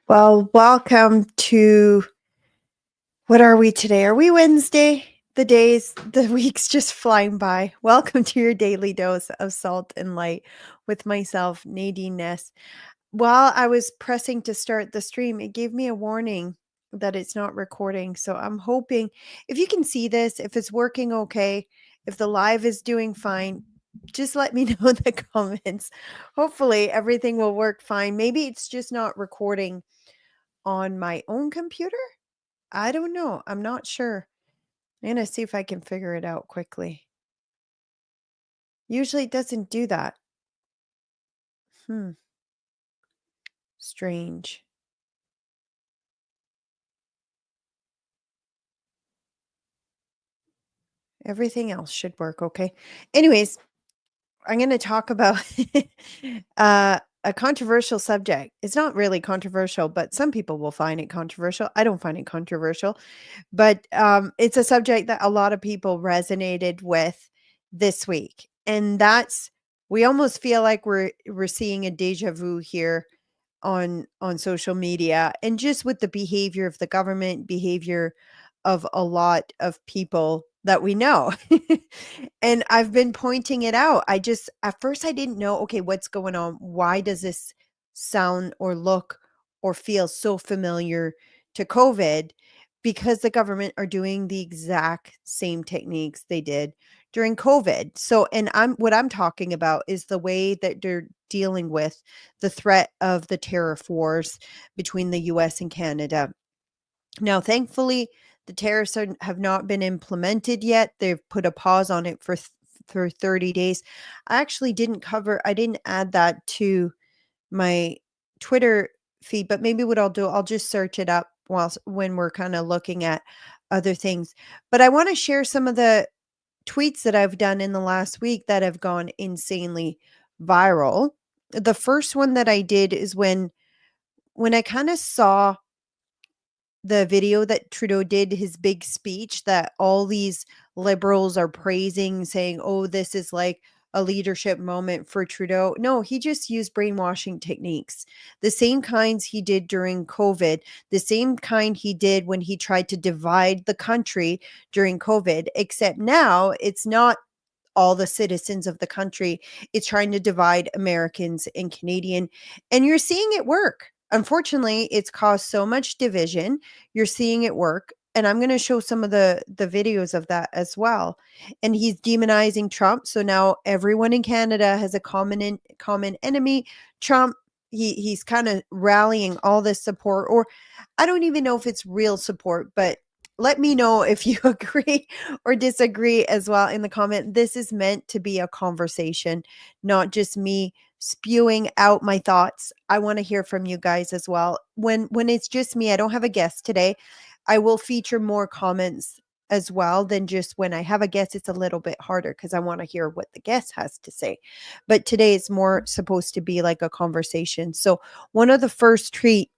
Well, welcome to what are we today? Are we Wednesday? The week's just flying by. Welcome to your daily dose of salt and light with myself, Nadine Ness. While I was pressing to start the stream, it gave me a warning that it's not recording. So I'm hoping if you can see this, if it's working okay, if the live is doing fine, just let me know in the comments. Hopefully everything will work fine. Maybe it's just not recording on my own computer. I don't know. I'm not sure. I'm gonna see if I can figure it out quickly. Usually it doesn't do that. Hmm. Strange. Everything else should work okay. Anyways, I'm going to talk about a controversial subject. It's not really controversial, but some people will find it controversial. I don't find it controversial, but it's a subject that a lot of people resonated with this week, and that's we almost feel like we're seeing a deja vu here on social media and just with the behavior of the government, behavior of a lot of people that we know. And I've been pointing it out. I just at first I didn't know, okay, what's going on? Why does this sound or look or feel so familiar to COVID? Because the government are doing the exact same techniques they did during COVID. So, and I'm talking about is the way that they're dealing with the threat of the tariff wars between the US and Canada. Now, thankfully, the tariffs have not been implemented yet. They've put a pause on it for 30 days. I didn't add that to my Twitter feed, but maybe what I'll do, I'll just search it up whilst when we're kind of looking at other things. But I want to share some of the tweets that I've done in the last week that have gone insanely viral. The first one that I did is when I kind of saw the video that Trudeau did, his big speech that all these liberals are praising, saying, "Oh, this is like a leadership moment for Trudeau." No, he just used brainwashing techniques. The same kinds he did during COVID, the same kind he did when he tried to divide the country during COVID, except now it's not all the citizens of the country. It's trying to divide Americans and Canadian, and you're seeing it work. Unfortunately, it's caused so much division. You're seeing it work, and I'm going to show some of the videos of that as well. And he's demonizing Trump, so now everyone in Canada has a common enemy, Trump. He's kind of rallying all this support, or I don't even know if it's real support, but let me know if you agree or disagree as well in the comment. This is meant to be a conversation, not just me spewing out my thoughts. I want to hear from you guys as well. When it's just me, I don't have a guest today. I will feature more comments as well than just when I have a guest. It's a little bit harder because I want to hear what the guest has to say. But today it's more supposed to be like a conversation. So one of the first tweet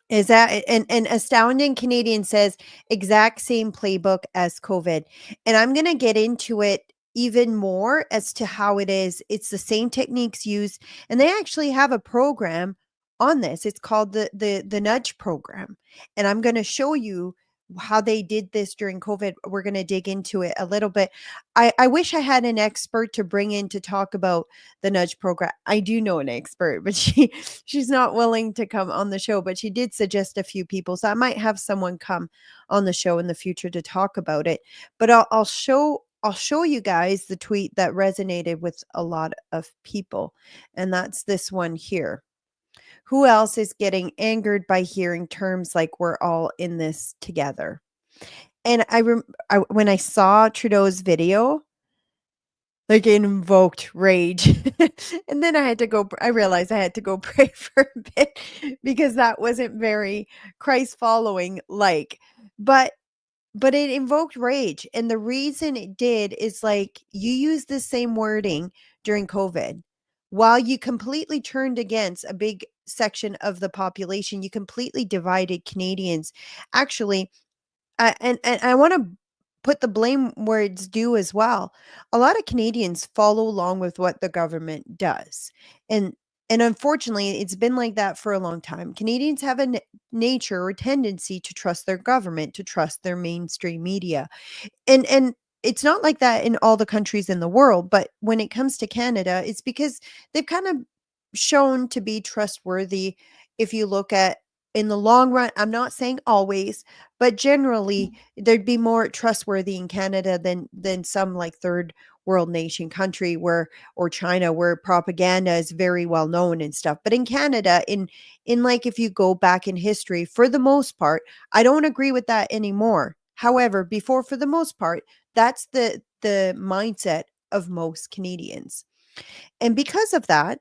is that an astounding Canadian says exact same playbook as COVID. And I'm going to get into it even more as to how it is. It's the same techniques used, and they actually have a program on this. It's called the nudge program. And I'm going to show you how they did this during COVID. We're going to dig into it a little bit. I wish I had an expert to bring in to talk about the nudge program. I do know an expert, but she's not willing to come on the show, but she did suggest a few people. So I might have someone come on the show in the future to talk about it. But I'll show you guys the tweet that resonated with a lot of people. And that's this one here. Who else is getting angered by hearing terms like we're all in this together? And when I saw Trudeau's video, like, it invoked rage. And then I realized I had to go pray for a bit because that wasn't very Christ following like. But it invoked rage, and the reason it did is, like, you used the same wording during COVID. While you completely turned against a big section of the population, you completely divided Canadians. Actually, and I wanna put the blame where it's due as well. A lot of Canadians follow along with what the government does, and And unfortunately, it's been like that for a long time. Canadians have a nature or tendency to trust their government, to trust their mainstream media. And it's not like that in all the countries in the world, but when it comes to Canada, it's because they've kind of shown to be trustworthy. If you look at in the long run, I'm not saying always, but generally there'd be more trustworthy in Canada than some like third world nation country where or China where propaganda is very well known and stuff. But in Canada, in like if you go back in history, for the most part, I don't agree with that anymore. However, before for the most part, that's the mindset of most Canadians. And because of that,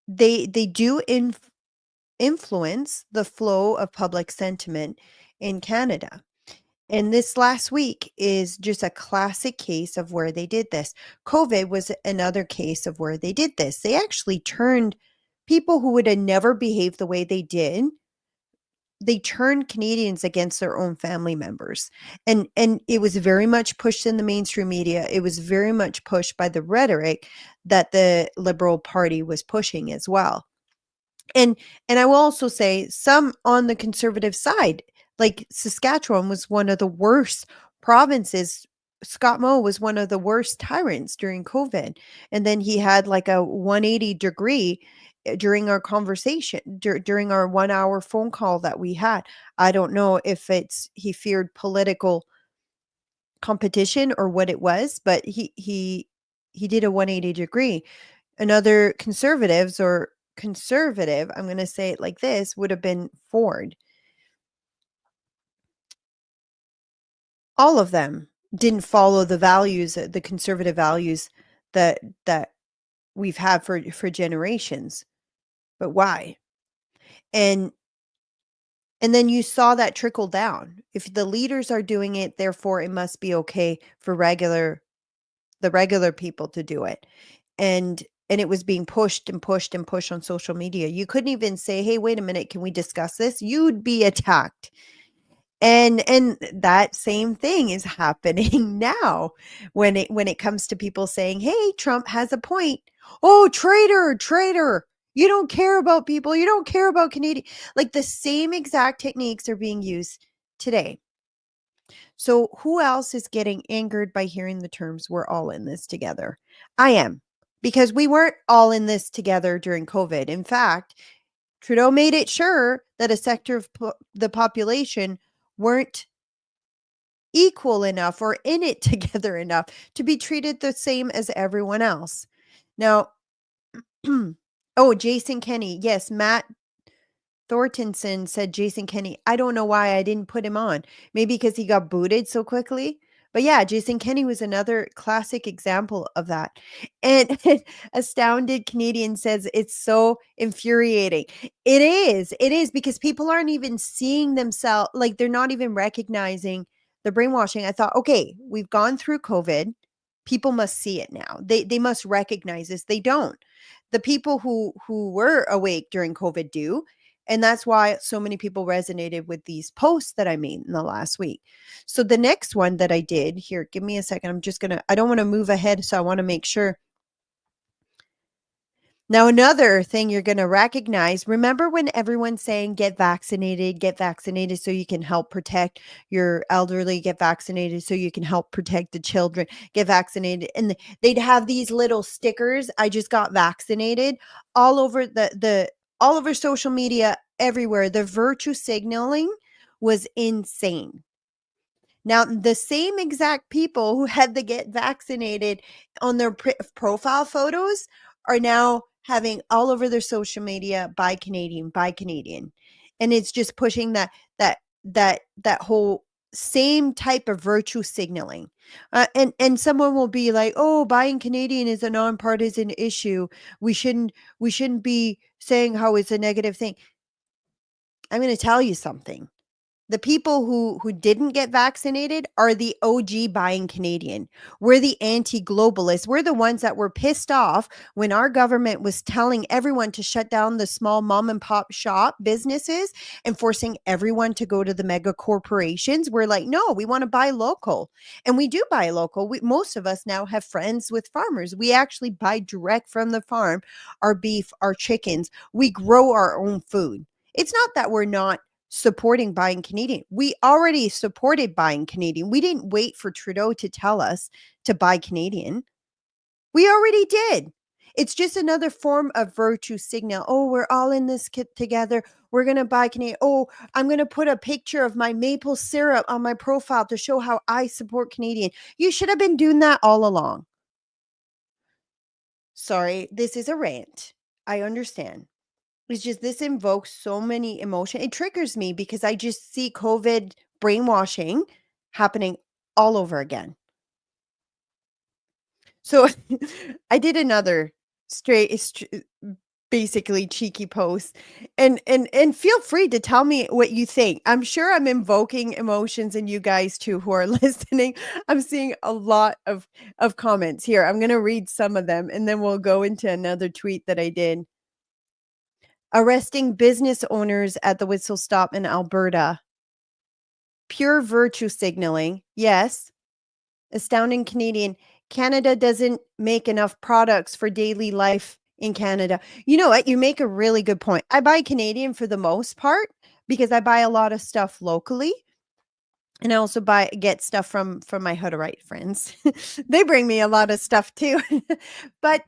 they do influence the flow of public sentiment in Canada. And this last week is just a classic case of where they did this. COVID was another case of where they did this. They actually turned people who would have never behaved the way they turned Canadians against their own family members. And it was very much pushed in the mainstream media. It was very much pushed by the rhetoric that the Liberal Party was pushing as well. And and I will also say some on the conservative side, like Saskatchewan was one of the worst provinces. Scott Moe was one of the worst tyrants during COVID. And then he had like a 180-degree during our conversation, during our 1 hour phone call that we had. I don't know if it's he feared political competition or what it was, but he did a 180-degree. Another conservatives or conservative, I'm going to say it like this, would have been Ford. All of them didn't follow the values, the conservative values that we've had for generations. But why? And and then you saw that trickle down. If the leaders are doing it, therefore it must be okay for the regular people to do it. And it was being pushed and pushed and pushed on social media. You couldn't even say, "Hey, wait a minute, can we discuss this?" You'd be attacked. And that same thing is happening now when it comes to people saying, "Hey, Trump has a point." "Oh, traitor, traitor. You don't care about people. You don't care about Canadian." Like the same exact techniques are being used today. So, who else is getting angered by hearing the terms "we're all in this together"? I am, because we weren't all in this together during COVID. In fact, Trudeau made it sure that a sector of the population weren't equal enough or in it together enough to be treated the same as everyone else. Now, oh, Jason Kenney. Yes, Matt Thorntonson said Jason Kenney. I don't know why I didn't put him on. Maybe because he got booted so quickly. But yeah, Jason Kenney was another classic example of that. And Astounded Canadian says it's so infuriating. It is. It is because people aren't even seeing themselves, like they're not even recognizing the brainwashing. I thought, okay, we've gone through COVID. People must see it now. They must recognize this. They don't. The people who were awake during COVID do, and that's why so many people resonated with these posts that I made in the last week. So the next one that I did here, give me a second. I don't want to move ahead. So I want to make sure. Now, another thing you're going to recognize, remember when everyone's saying get vaccinated so you can help protect your elderly, get vaccinated so you can help protect the children, get vaccinated. And they'd have these little stickers, "I just got vaccinated," all over all over social media, everywhere. The virtue signaling was insane. Now, the same exact people who had to get vaccinated on their profile photos are now having all over their social media, "Buy Canadian, buy Canadian." And it's just pushing that whole same type of virtue signaling. And someone will be like, "Oh, buying Canadian is a nonpartisan issue. We shouldn't be saying how it's a negative thing." I'm going to tell you something. The people who didn't get vaccinated are the OG buying Canadian. We're the anti-globalists. We're the ones that were pissed off when our government was telling everyone to shut down the small mom and pop shop businesses and forcing everyone to go to the mega corporations. We're like, "No, we wanna buy local." And we do buy local. Most of us now have friends with farmers. We actually buy direct from the farm, our beef, our chickens. We grow our own food. It's not that we're not supporting buying Canadian. We already supported buying Canadian. We didn't wait for Trudeau to tell us to buy Canadian. We already did. It's just another form of virtue signal. Oh, we're all in this kit together. We're going to buy Canadian. Oh, I'm going to put a picture of my maple syrup on my profile to show how I support Canadian. You should have been doing that all along. Sorry, this is a rant. I understand. It's just this invokes so many emotion. It triggers me because I just see COVID brainwashing happening all over again. So I did another basically cheeky post, and feel free to tell me what you think. I'm sure I'm invoking emotions in you guys too who are listening. I'm seeing a lot of comments here. I'm going to read some of them and then we'll go into another tweet that I did. Arresting business owners at the whistle stop in Alberta. Pure virtue signaling. Yes. Astounding Canadian. Canada doesn't make enough products for daily life in Canada. You know what? You make a really good point. I buy Canadian for the most part because I buy a lot of stuff locally. And I also get stuff from my Hutterite friends. They bring me a lot of stuff too. But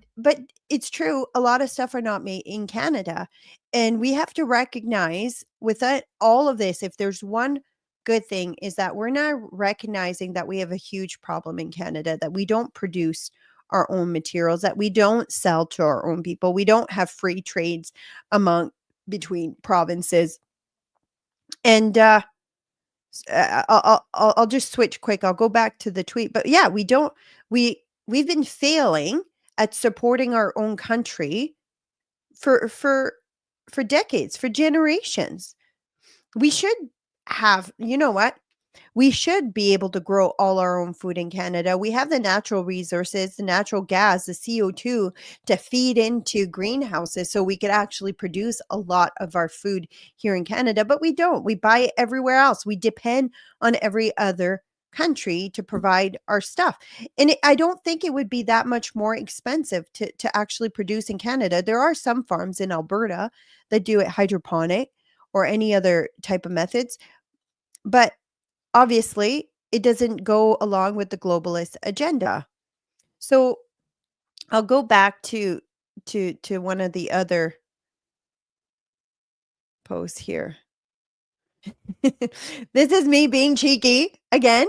it's true, a lot of stuff are not made in Canada. And we have to recognize with all of this, if there's one good thing is that we're now recognizing that we have a huge problem in Canada, that we don't produce our own materials, that we don't sell to our own people. We don't have free trades among between provinces. And I'll just switch quick. I'll go back to the tweet. But yeah, we've been failing at supporting our own country for for decades, for generations. We should have, you know what? We should be able to grow all our own food in Canada. We have the natural resources, the natural gas, the CO2 to feed into greenhouses so we could actually produce a lot of our food here in Canada, but we don't. We buy it everywhere else. We depend on every other country to provide our stuff. And I don't think it would be that much more expensive to actually produce in Canada. There are some farms in Alberta that do it hydroponic or any other type of methods, but obviously, it doesn't go along with the globalist agenda. So I'll go back to one of the other posts here. This is me being cheeky again.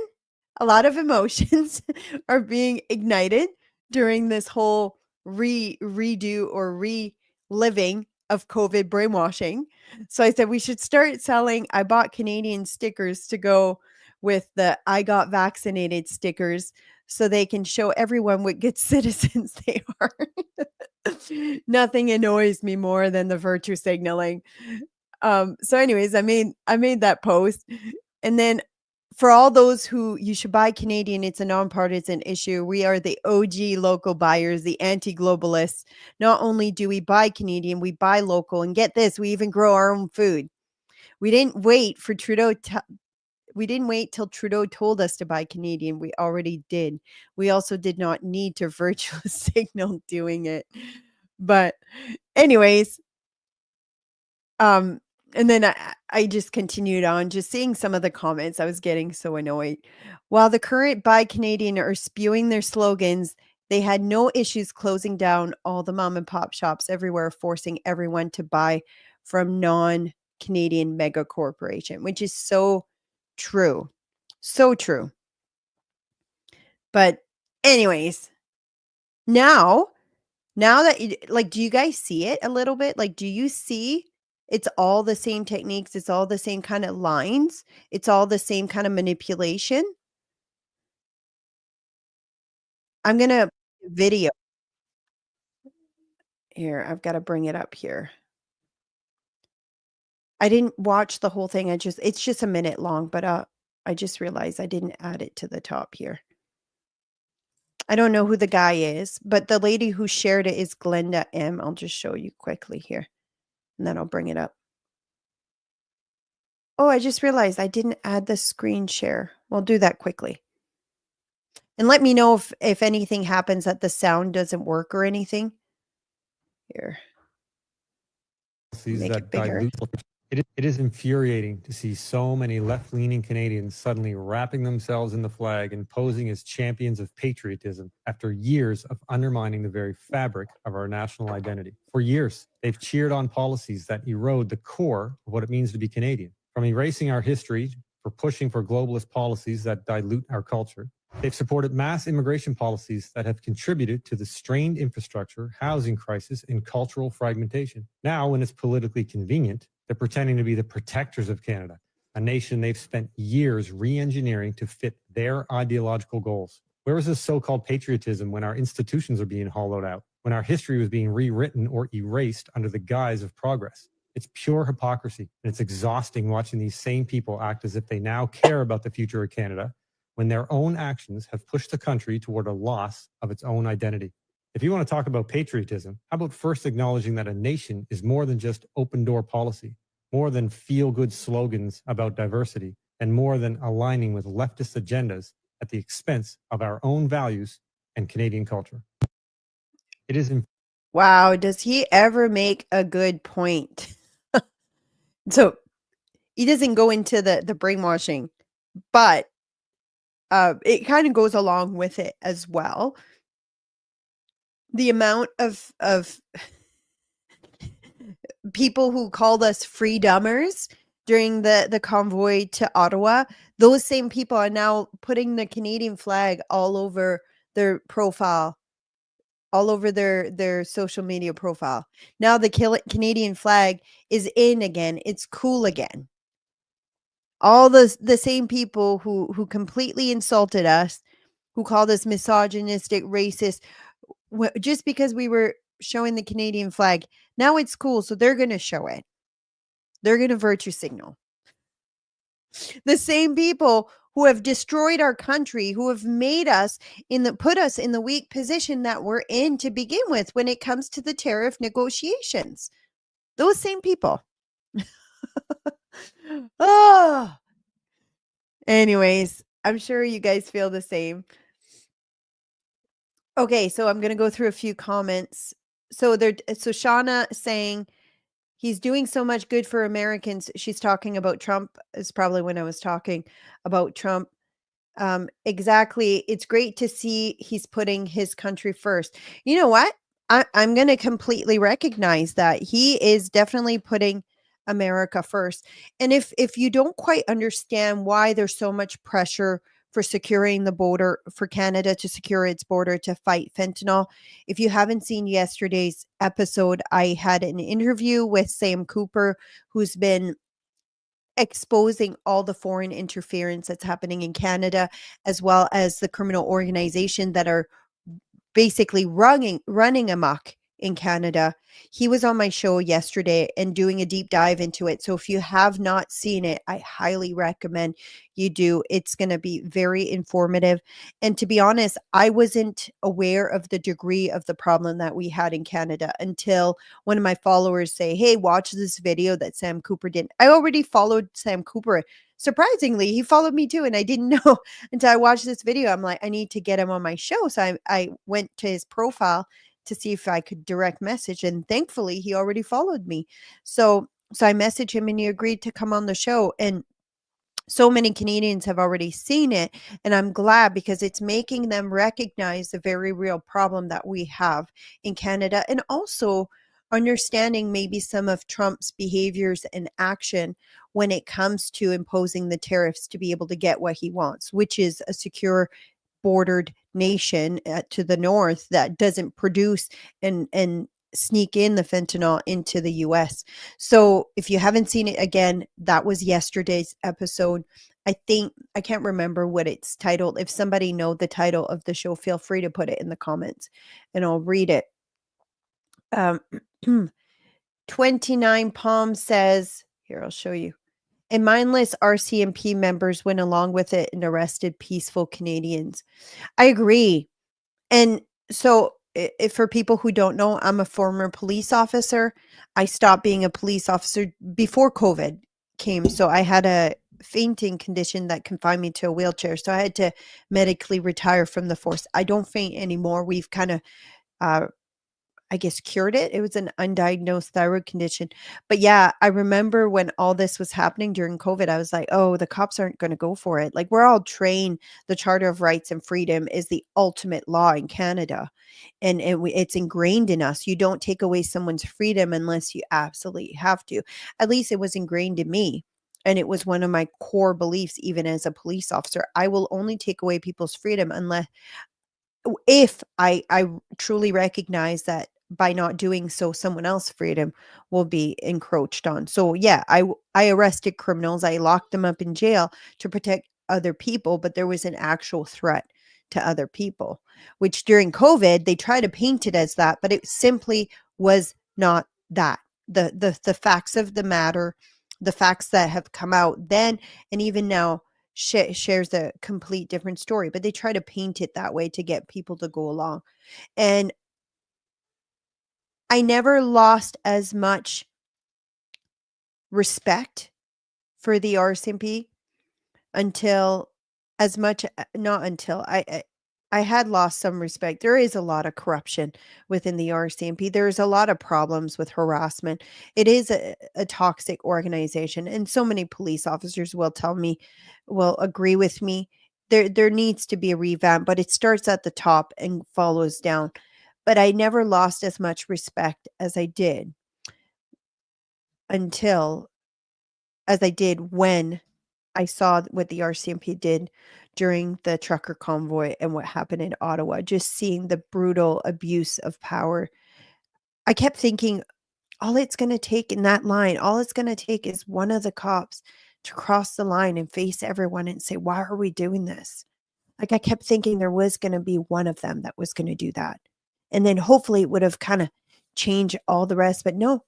A lot of emotions are being ignited during this whole redo or reliving of COVID brainwashing. So I said we should start selling I bought Canadian stickers to go with the I got vaccinated stickers so they can show everyone what good citizens they are. Nothing annoys me more than the virtue signaling. So anyways, I made that post. And then for all those who you should buy Canadian, it's a nonpartisan issue. We are the OG local buyers, the anti-globalists. Not only do we buy Canadian, we buy local. And get this, we even grow our own food. We didn't wait for Trudeau. We didn't wait till Trudeau told us to buy Canadian. We already did. We also did not need to virtual signal doing it. But anyways, um, and then I just continued on, just seeing some of the comments. I was getting so annoyed. While the current Buy Canadian are spewing their slogans, they had no issues closing down all the mom and pop shops everywhere, forcing everyone to buy from non-Canadian mega corporation, which is so true. So true. But anyways, now now that like, do you guys see it a little bit? Like, do you see it's all the same techniques, it's all the same kind of lines, it's all the same kind of manipulation? I'm gonna video here. I've got to bring it up here. I didn't watch the whole thing. It's just a minute long, but I just realized I didn't add it to the top here. I don't know who the guy is, but the lady who shared it is Glenda M. I'll just show you quickly here, and then I'll bring it up. Oh, I just realized I didn't add the screen share. We'll do that quickly. And let me know if anything happens that the sound doesn't work or anything. Here, make it bigger. It is infuriating to see so many left-leaning Canadians suddenly wrapping themselves in the flag and posing as champions of patriotism after years of undermining the very fabric of our national identity. For years, they've cheered on policies that erode the core of what it means to be Canadian, from erasing our history for pushing for globalist policies that dilute our culture. They've supported mass immigration policies that have contributed to the strained infrastructure, housing crisis, and cultural fragmentation. Now, when it's politically convenient, they're pretending to be the protectors of Canada, a nation they've spent years re-engineering to fit their ideological goals. Where was this so-called patriotism when our institutions are being hollowed out, when our history was being rewritten or erased under the guise of progress? It's pure hypocrisy, and it's exhausting watching these same people act as if they now care about the future of Canada when their own actions have pushed the country toward a loss of its own identity. If you want to talk about patriotism, how about first acknowledging that a nation is more than just open door policy, more than feel-good slogans about diversity, and more than aligning with leftist agendas at the expense of our own values and Canadian culture. It is Wow, does he ever make a good point? So he doesn't go into the brainwashing, but it kind of goes along with it as well. The amount of people who called us freedomers during the convoy to Ottawa, those same people are now putting the Canadian flag all over their profile, all over their social media profile. Now the Canadian flag is in again. It's cool again. All the same people who completely insulted us, who called us misogynistic, racist, just because we were showing the Canadian flag. Now it's cool, so they're going to show it. They're going to virtue signal. The same people who have destroyed our country, who have made us put us in the weak position that we're in to begin with when it comes to the tariff negotiations. Those same people. Oh. Anyways, I'm sure you guys feel the same. Okay, so I'm going to go through a few comments. So Shauna saying he's doing so much good for Americans. She's talking about Trump. Is probably when I was talking about Trump. Exactly. It's great to see he's putting his country first. You know what? I'm going to completely recognize that he is definitely putting America first. And if you don't quite understand why there's so much pressure for securing the border, for Canada to secure its border to fight fentanyl, if you haven't seen yesterday's episode, I had an interview with Sam Cooper, who's been exposing all the foreign interference that's happening in Canada, as well as the criminal organization that are basically running amok in Canada. He was on my show yesterday and doing a deep dive into it. So if you have not seen it, I highly recommend you do. It's going to be very informative. And to be honest, I wasn't aware of the degree of the problem that we had in Canada until one of my followers say, "Hey, watch this video that Sam Cooper did." I already followed Sam Cooper. Surprisingly, he followed me too, and I didn't know until I watched this video. I'm like, I need to get him on my show. So I went to his profile to see if I could direct message. And thankfully he already followed me. So I messaged him and he agreed to come on the show. And so many Canadians have already seen it. And I'm glad because it's making them recognize the very real problem that we have in Canada. And also understanding maybe some of Trump's behaviors and action when it comes to imposing the tariffs to be able to get what he wants, which is a secure bordered nation to the north that doesn't produce and sneak in the fentanyl into the US. So if you haven't seen it again, that was yesterday's episode. I think I can't remember what it's titled. If somebody know the title of the show, feel free to put it in the comments and I'll read it. 29 Palm says, Here, I'll show you. And mindless RCMP members went along with it and arrested peaceful Canadians. I agree. And so, for people who don't know, I'm a former police officer. I stopped being a police officer before COVID came. So, I had a fainting condition that confined me to a wheelchair. So, I had to medically retire from the force. I don't faint anymore. We've kind of, uh, I guess, cured it. It was an undiagnosed thyroid condition. But yeah, I remember when all this was happening during COVID, I was like, oh, the cops aren't going to go for it. Like, we're all trained. The Charter of Rights and Freedom is the ultimate law in Canada. And it's ingrained in us. You don't take away someone's freedom unless you absolutely have to. At least it was ingrained in me. And it was one of my core beliefs, even as a police officer. I will only take away people's freedom unless if I truly recognize that by not doing so, someone else's freedom will be encroached on. So yeah, I arrested criminals. I locked them up in jail to protect other people, but there was an actual threat to other people, which during COVID they try to paint it as that, but it simply was not that. The facts of the matter, the facts that have come out then and even now shares a complete different story, but they try to paint it that way to get people to go along. And I never lost as much respect for the RCMP until as much not until I had lost some respect. There is a lot of corruption within the RCMP. There's a lot of problems with harassment. It is a toxic organization, and so many police officers will tell me, will agree with me. There needs to be a revamp, but it starts at the top and follows down. But I never lost as much respect until as I did when I saw what the RCMP did during the trucker convoy and what happened in Ottawa, just seeing the brutal abuse of power. I kept thinking, all it's going to take in that line, all it's going to take is one of the cops to cross the line and face everyone and say, why are we doing this? Like, I kept thinking there was going to be one of them that was going to do that. And then hopefully it would have kind of changed all the rest. But no,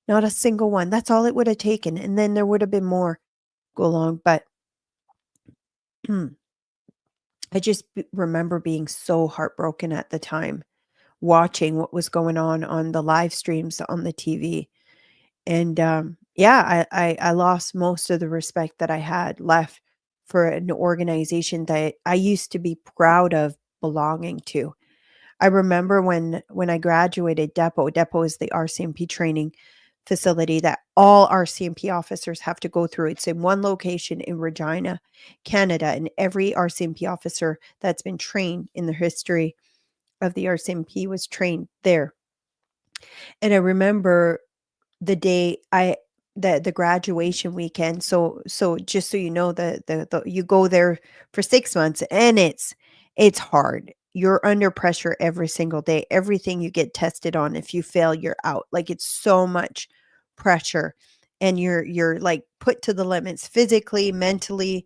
not a single one. That's all it would have taken. And then there would have been more go along. But I just remember being so heartbroken at the time, watching what was going on the live streams on the TV. And yeah, I lost most of the respect that I had left for an organization that I used to be proud of belonging to. I remember when I graduated Depot is the RCMP training facility that all RCMP officers have to go through. It's in one location in Regina, Canada, and every RCMP officer that's been trained in the history of the RCMP was trained there. And I remember the day the graduation weekend. So just so you know, the you go there for 6 months and it's hard. You're under pressure every single day. Everything you get tested on. If you fail, you're out. Like, it's so much pressure, and you're like put to the limits physically, mentally,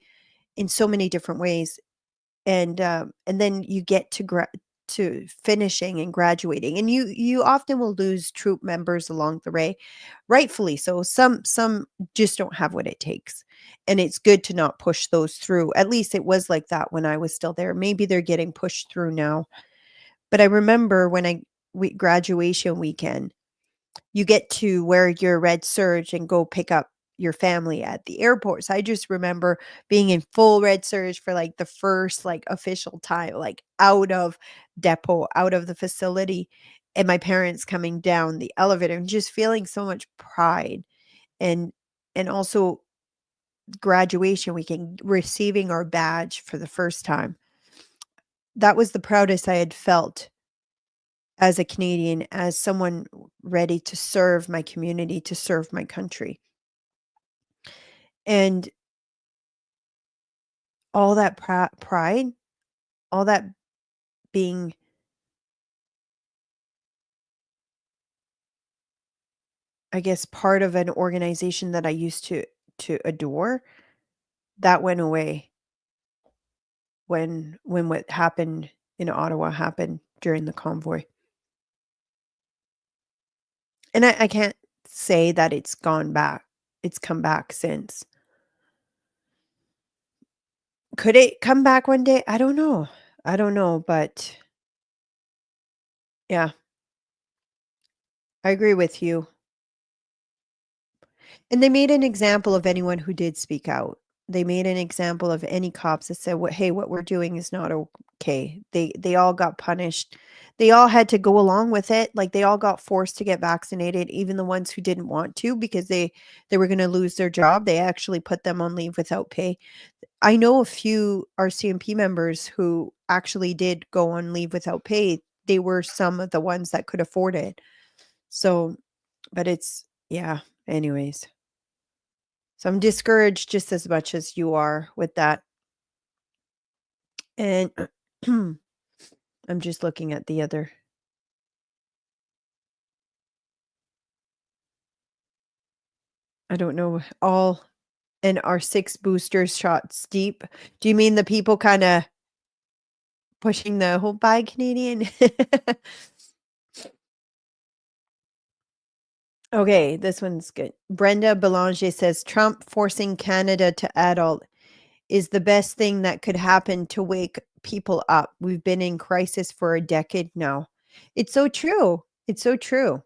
in so many different ways. And then you get to finishing and graduating, and you often will lose troop members along the way, rightfully so. Some just don't have what it takes, and it's good to not push those through. At least it was like that when I was still there. Maybe they're getting pushed through now, but I remember when graduation weekend, you get to wear your red serge and go pick up your family at the airport. So I just remember being in full red serge for like the first like official time, like out of Depot, out of the facility, and my parents coming down the elevator and just feeling so much pride, and also graduation weekend, receiving our badge for the first time. That was the proudest I had felt as a Canadian, as someone ready to serve my community, to serve my country. And all that pride, all that being, I guess, part of an organization that I used to adore, that went away when what happened in Ottawa happened during the convoy. And I can't say that it's gone back. it's come back since. Could it come back one day? I don't know. I don't know, but yeah, I agree with you. And they made an example of anyone who did speak out. They made an example of any cops that said, "What hey, what we're doing is not okay." They all got punished. They all had to go along with it. Like they all got forced to get vaccinated, even the ones who didn't want to because they were going to lose their job. They actually put them on leave without pay. I know a few RCMP members who actually did go on leave without pay. They were some of the ones that could afford it. So, but it's yeah, anyways. So I'm discouraged just as much as you are with that. And I'm just looking at the other. I don't know all and our 6 boosters shots deep. Do you mean the people kind of pushing the whole buy Canadian? Okay, this one's good. Brenda Belanger says Trump forcing Canada to adult is the best thing that could happen to wake people up. We've been in crisis for a decade now. It's so true. It's so true.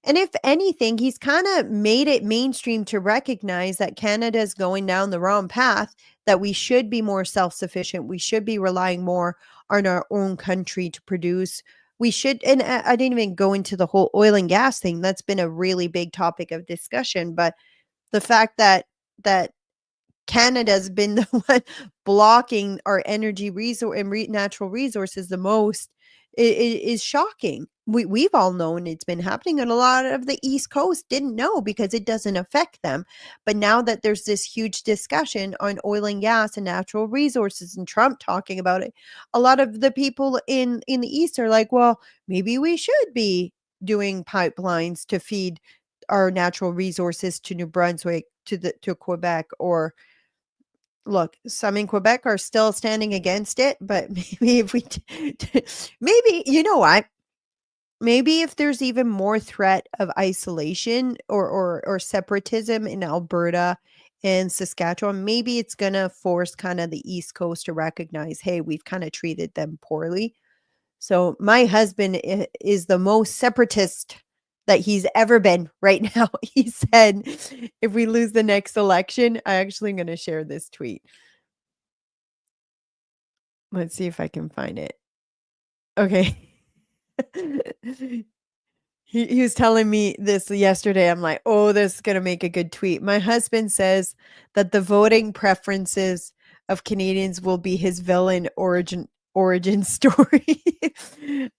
And if anything, he's kind of made it mainstream to recognize that Canada's going down the wrong path, that we should be more self sufficient. We should be relying more on our own country to produce. We should, and I didn't even go into the whole oil and gas thing. That's been a really big topic of discussion. But the fact that Canada's been the one blocking our energy resource and natural resources the most is shocking. We've all known it's been happening, and a lot of the East Coast didn't know because it doesn't affect them. But now that there's this huge discussion on oil and gas and natural resources, and Trump talking about it, a lot of the people in the East are like, well, maybe we should be doing pipelines to feed our natural resources to New Brunswick, to Quebec, or look, some in Quebec are still standing against it, but maybe if we maybe you know what? Maybe if there's even more threat of isolation or separatism in Alberta and Saskatchewan, maybe it's gonna force kind of the East Coast to recognize, hey, we've kind of treated them poorly. So my husband is the most separatist that he's ever been right now. He said, if we lose the next election, I actually am going to share this tweet. Let's see if I can find it. Okay. He was telling me this yesterday. I'm like, oh, this is going to make a good tweet. My husband says that the voting preferences of Canadians will be his villain origin story.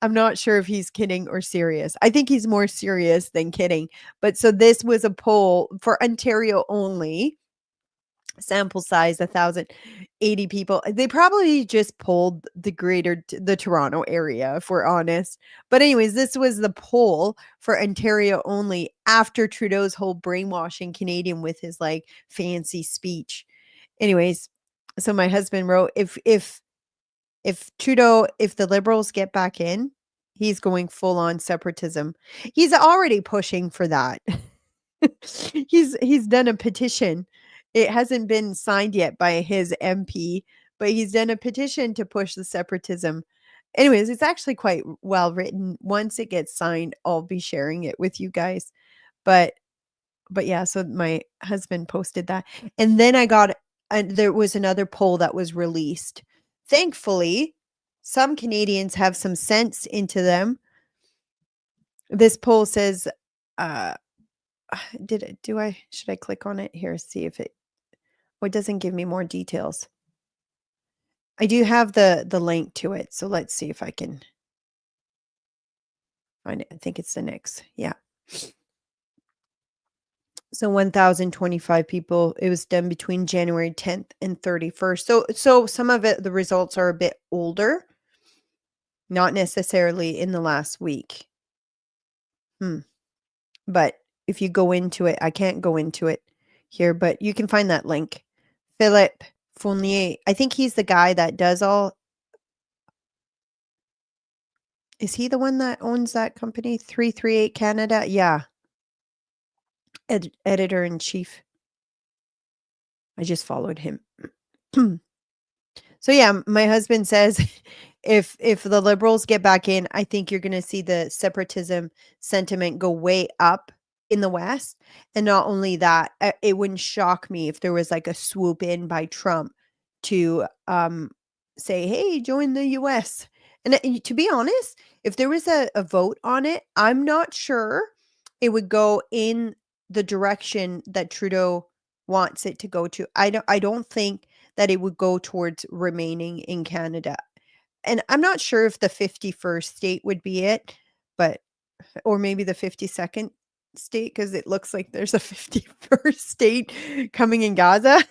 I'm not sure if he's kidding or serious. I think he's more serious than kidding. But so this was a poll for Ontario only, sample size 1,080 people. They probably just polled the Toronto area, if we're honest. But anyways, this was the poll for Ontario only after Trudeau's whole brainwashing Canadian with his like fancy speech. Anyways, so my husband wrote, if Trudeau, if the Liberals get back in, he's going full on separatism. He's already pushing for that. He's done a petition. It hasn't been signed yet by his MP, but he's done a petition to push the separatism. Anyways, it's actually quite well written. Once it gets signed, I'll be sharing it with you guys. But yeah, so my husband posted that. And then there was another poll that was released. Thankfully, some Canadians have some sense into them. This poll says, uh, should I click on it here? See if it doesn't give me more details. I do have the link to it. So let's see if I can find it. I think it's the next. Yeah. So 1,025 people. It was done between January 10th and 31st. So some of it, the results are a bit older, not necessarily in the last week. But if you go into it, I can't go into it here, but you can find that link. Philip Fournier. I think he's the guy that does all. Is he the one that owns that company? 338 Canada? Yeah. editor in chief. I just followed him. So yeah, my husband says if the liberals get back in, I think you're going to see the separatism sentiment go way up in the West. And not only that, it wouldn't shock me if there was like a swoop in by Trump to say, "Hey, join the US." And to be honest, if there was a vote on it, I'm not sure it would go in the direction that Trudeau wants it to go to. I don't think that it would go towards remaining in Canada. And I'm not sure if the 51st state would be it, but or maybe the 52nd state, because it looks like there's a 51st state coming in Gaza.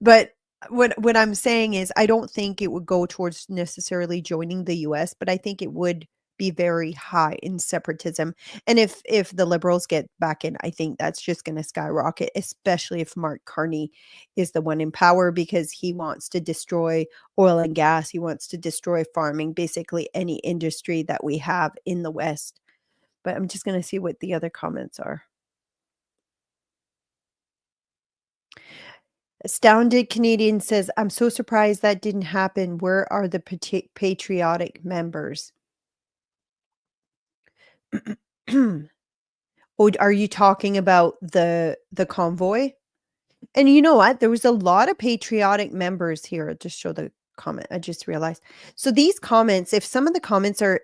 But what I'm saying is I don't think it would go towards necessarily joining the US, but I think it would be very high in separatism. And if the liberals get back in, I think that's just going to skyrocket, especially if Mark Carney is the one in power because he wants to destroy oil and gas. He wants to destroy farming, basically any industry that we have in the West. But I'm just going to see what the other comments are. Astounded Canadian says, I'm so surprised that didn't happen. Where are the patriotic members? Oh, are you talking about the convoy? And you know what? There was a lot of patriotic members here. I'll just show the comment. I just realized. So these comments, if some of the comments are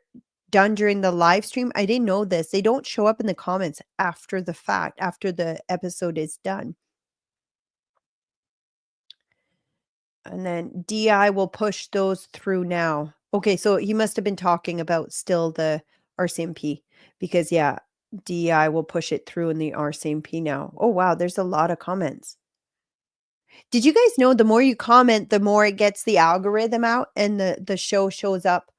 done during the live stream, I didn't know this. They don't show up in the comments after the fact, after the episode is done. And then DI will push those through now. Okay, so he must have been talking about still the RCMP because yeah, DI will push it through in the RCMP now. Oh wow, there's a lot of comments. Did you guys know the more you comment, the more it gets the algorithm out and the show shows up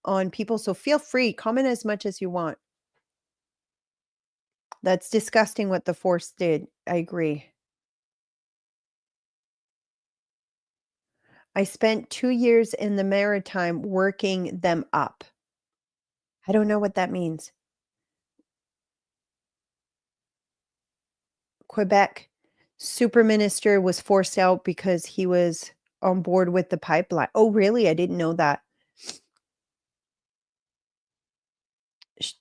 on people? So feel free, comment as much as you want. That's disgusting what the force did. I agree. I spent 2 years in the Maritime working them up. I don't know what that means. Quebec super minister was forced out because he was on board with the pipeline. Oh, really? I didn't know that.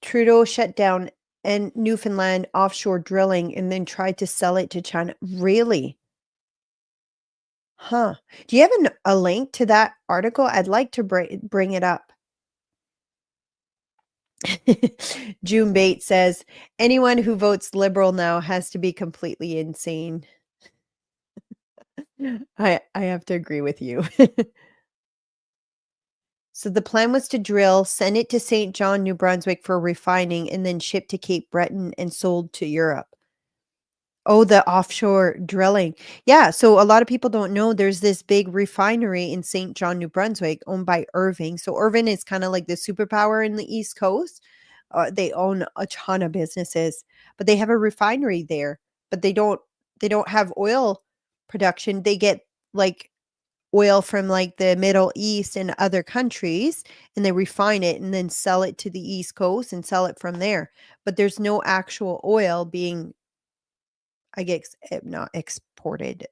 Trudeau shut down and Newfoundland offshore drilling and then tried to sell it to China. Really? Huh. Do you have a link to that article? I'd like to bring it up. June Bates says, anyone who votes liberal now has to be completely insane. I have to agree with you. So the plan was to drill, send it to St. John, New Brunswick for refining, and then ship to Cape Breton and sold to Europe. Oh, the offshore drilling. Yeah, so a lot of people don't know there's this big refinery in St. John, New Brunswick, owned by Irving. So Irving is kind of like the superpower in the East Coast. They own a ton of businesses, but they have a refinery there. But they don't have oil production. They get like oil from like the Middle East and other countries, and they refine it and then sell it to the East Coast and sell it from there. But there's no actual oil being I guess, not exported,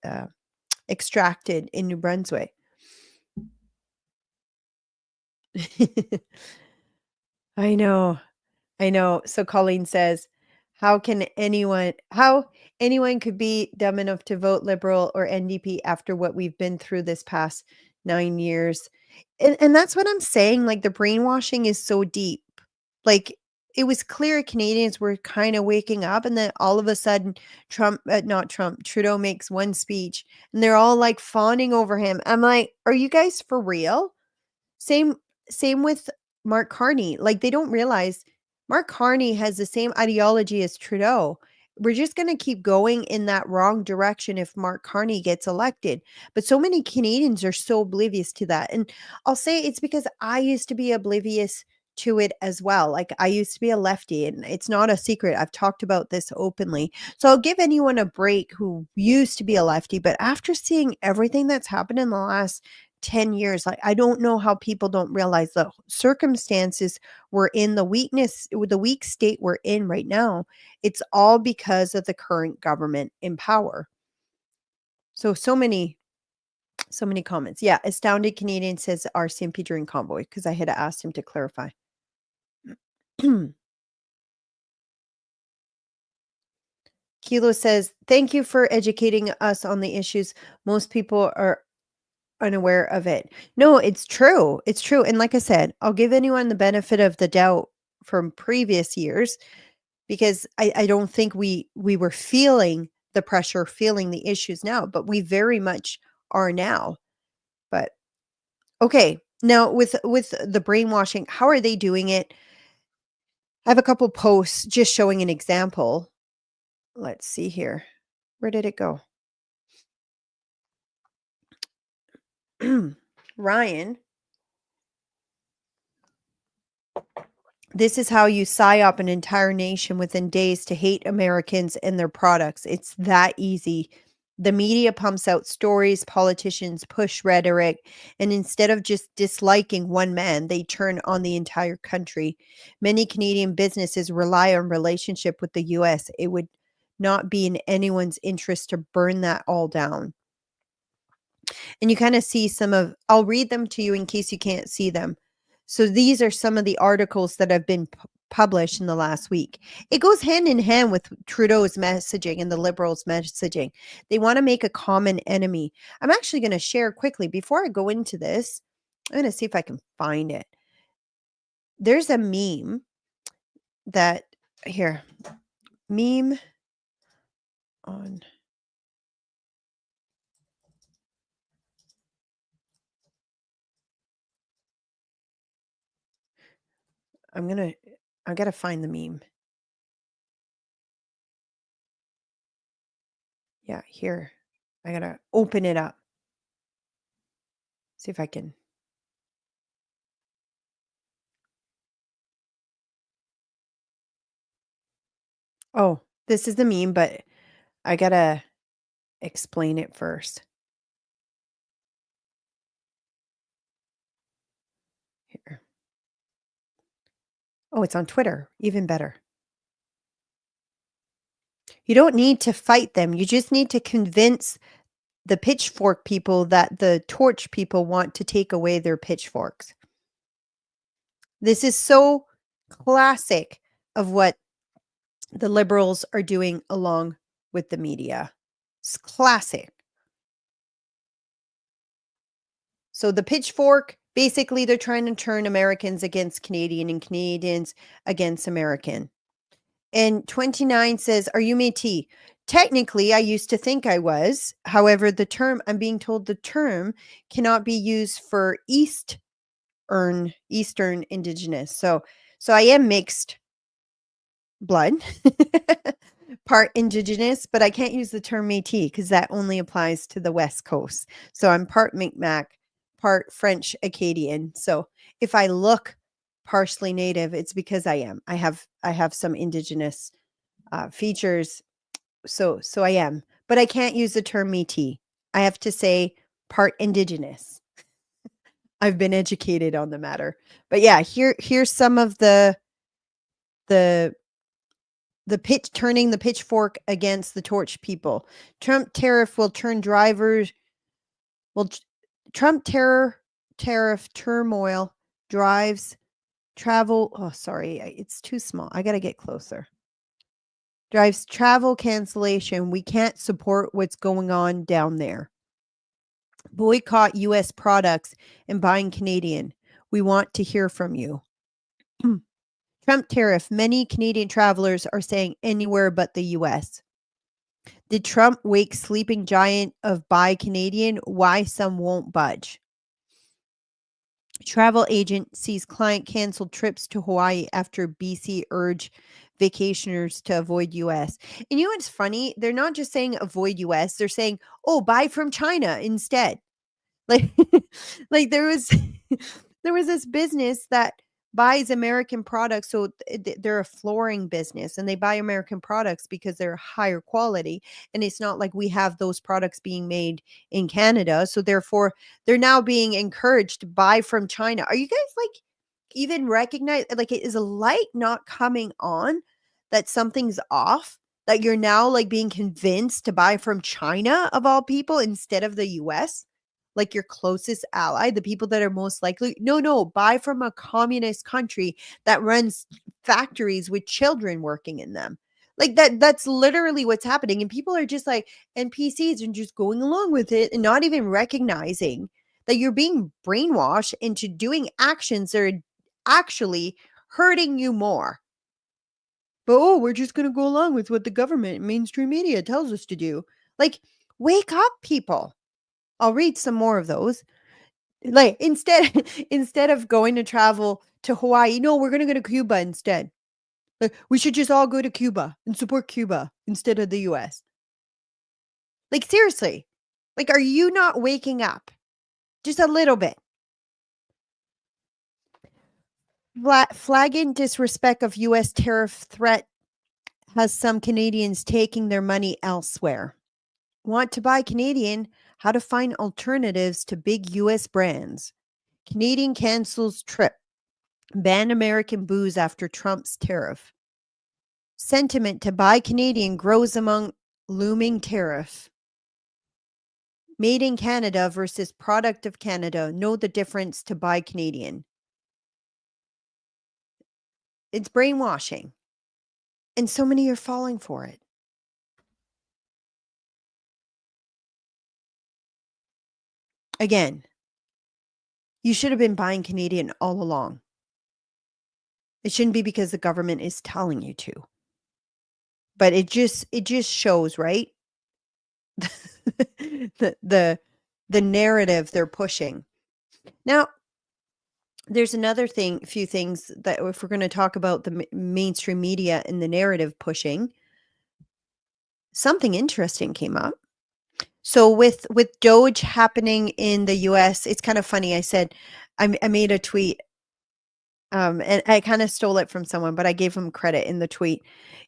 extracted in New Brunswick. I know, I know. So Colleen says, how anyone could be dumb enough to vote Liberal or NDP after what we've been through this past 9 years?" And that's what I'm saying, like, the brainwashing is so deep. Like, it was clear Canadians were kinda waking up, and then all of a sudden, not Trump, Trudeau makes one speech, and they're all, like, fawning over him. I'm like, "Are you guys for real?" Same same with Mark Carney. Like, they don't realize Mark Carney has the same ideology as Trudeau. We're just gonna keep going in that wrong direction if Mark Carney gets elected. But so many Canadians are so oblivious to that. And I'll say it's because I used to be oblivious to it as well. Like, I used to be a lefty, and it's not a secret. I've talked about this openly. So I'll give anyone a break who used to be a lefty, but after seeing everything that's happened in the last 10 years. Like, I don't know how people don't realize the circumstances we're in, the weak state we're in right now. It's all because of the current government in power. So many comments. Yeah, astounded Canadian says RCMP during convoy because I had asked him to clarify. Kilo says, "Thank you for educating us on the issues. Most people are unaware of it." No, it's true. It's true. And like I said, I'll give anyone the benefit of the doubt from previous years because I don't think we were feeling the pressure, feeling the issues now, but we very much are now. But okay, now with the brainwashing, how are they doing it? I have a couple posts just showing an example. Let's see here. Where did it go? Ryan, this is how you psyop an entire nation within days to hate Americans and their products. It's that easy. The media pumps out stories, politicians push rhetoric, and instead of just disliking one man, they turn on the entire country. Many Canadian businesses rely on relationship with the US. It would not be in anyone's interest to burn that all down. And you kind of see I'll read them to you in case you can't see them. So these are some of the articles that have been published in the last week. It goes hand in hand with Trudeau's messaging and the Liberals' messaging. They want to make a common enemy. I'm actually going to share quickly before I go into this. I'm going to see if I can find it. There's a meme that here, meme on. I got to find the meme. Yeah, here. I got to open it up. See if I can. Oh, this is the meme, but I gotta explain it first. Here. Oh, it's on Twitter. Even better. You don't need to fight them. You just need to convince the pitchfork people that the torch people want to take away their pitchforks. This is so classic of what the Liberals are doing along with the media. It's classic. So the pitchfork, basically, they're trying to turn Americans against Canadian and Canadians against American. And 29 says, "Are you Métis?" Technically, I used to think I was. However, I'm being told the term cannot be used for Eastern Indigenous. So I am mixed blood, part Indigenous, but I can't use the term Métis because that only applies to the West Coast. So I'm part Mi'kmaq, part French Acadian. So if I look partially Native, it's because I am. I have some Indigenous features. So I am, but I can't use the term Métis. I have to say part Indigenous. I've been educated on the matter. But yeah, here's some of the turning the pitchfork against the torch people. Trump tariff will turn drivers well Trump tariff turmoil drives travel. Oh, sorry, it's too small. I got to get closer. Drives travel cancellation. We can't support what's going on down there. Boycott US products and buying Canadian. We want to hear from you. Trump tariff. Many Canadian travelers are saying anywhere but the US. Did Trump wake sleeping giant of buy Canadian? Why some won't budge? Travel agent sees client canceled trips to Hawaii after BC urge vacationers to avoid US. And you know what's funny? They're not just saying avoid US, they're saying, "Oh, buy from China instead." Like like there was there was this business that buys American products. So they're a flooring business and they buy American products because they're higher quality. And it's not like we have those products being made in Canada. So therefore, they're now being encouraged to buy from China. Are you guys like even recognize, like, is a light not coming on that something's off? That you're now like being convinced to buy from China of all people instead of the US? Like your closest ally, the people that are most likely. No, no, buy from a communist country that runs factories with children working in them. Like that's literally what's happening. And people are just like NPCs and just going along with it and not even recognizing that you're being brainwashed into doing actions that are actually hurting you more. But oh, we're just going to go along with what the government and mainstream media tells us to do. Like, wake up, people. I'll read some more of those. Like instead of going to travel to Hawaii, no, we're going to go to Cuba instead. Like, we should just all go to Cuba and support Cuba instead of the US. Like, seriously. Like, are you not waking up? Just a little bit. Flagrant disrespect of US tariff threat has some Canadians taking their money elsewhere. Want to buy Canadian? How to find alternatives to big US brands. Canadian cancels trip. Ban American booze after Trump's tariff. Sentiment to buy Canadian grows among looming tariff. Made in Canada versus product of Canada. Know the difference to buy Canadian. It's brainwashing. And so many are falling for it. Again, you should have been buying Canadian all along. It shouldn't be because the government is telling you to. But it just shows, right? the narrative they're pushing. Now, there's another few things that if we're going to talk about the mainstream media and the narrative pushing, something interesting came up. So with Doge happening in the US, it's kind of funny. I said I made a tweet and I kind of stole it from someone, but I gave him credit in the tweet.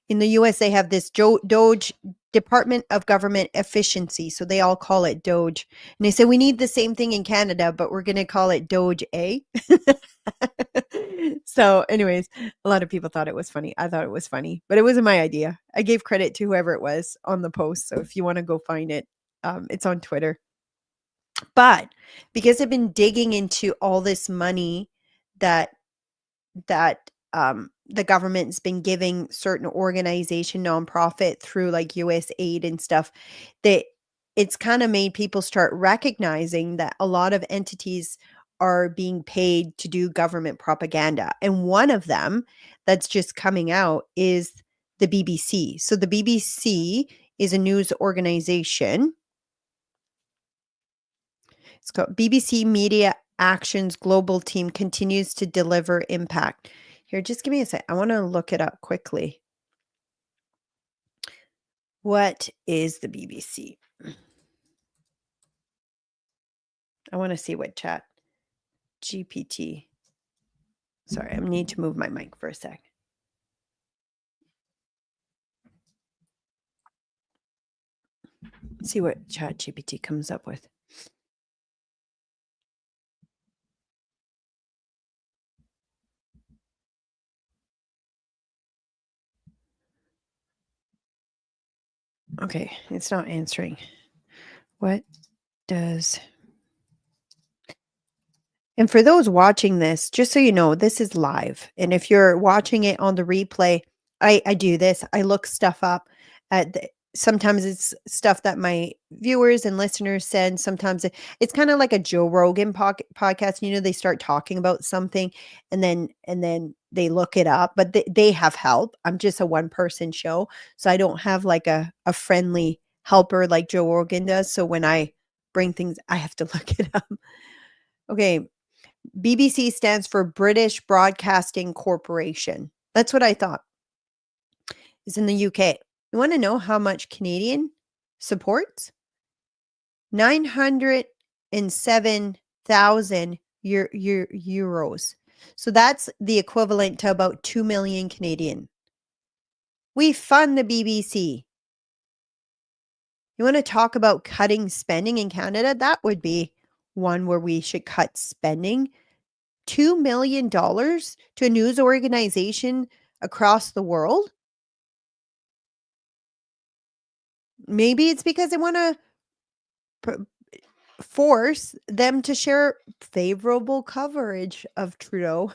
In the US, they have this Doge Department of Government Efficiency. So they all call it Doge. And they say, we need the same thing in Canada, but we're going to call it Doge A. So anyways, a lot of people thought it was funny. I thought it was funny, but it wasn't my idea. I gave credit to whoever it was on the post. So if you want to go find it, it's on Twitter. But because I've been digging into all this money that the government's been giving certain organization, nonprofit through like US aid and stuff, that it's kind of made people start recognizing that a lot of entities are being paid to do government propaganda. And one of them that's just coming out is the BBC. So the BBC is a news organization. It's called BBC Media Actions Global Team continues to deliver impact. Here, just give me a sec. I want to look it up quickly. What is the BBC? I want to see what chat GPT. Sorry, I need to move my mic for a sec. See what chat GPT comes up with. Okay, it's not answering. What does... And for those watching this, just so you know, this is live. And if you're watching it on the replay, I do this. I look stuff up. Sometimes it's stuff that my viewers and listeners send. Sometimes it's kind of like a Joe Rogan podcast. You know, they start talking about something and then they look it up, but they have help. I'm just a one-person show. So I don't have like a friendly helper like Joe Rogan does. So when I bring things, I have to look it up. Okay. BBC stands for British Broadcasting Corporation. That's what I thought. It's in the UK. You want to know how much Canadian supports? 907,000 euros. So that's the equivalent to about 2 million Canadian. We fund the BBC. You want to talk about cutting spending in Canada? That would be one where we should cut spending. $2 million to a news organization across the world? Maybe it's because they want to force them to share favorable coverage of Trudeau.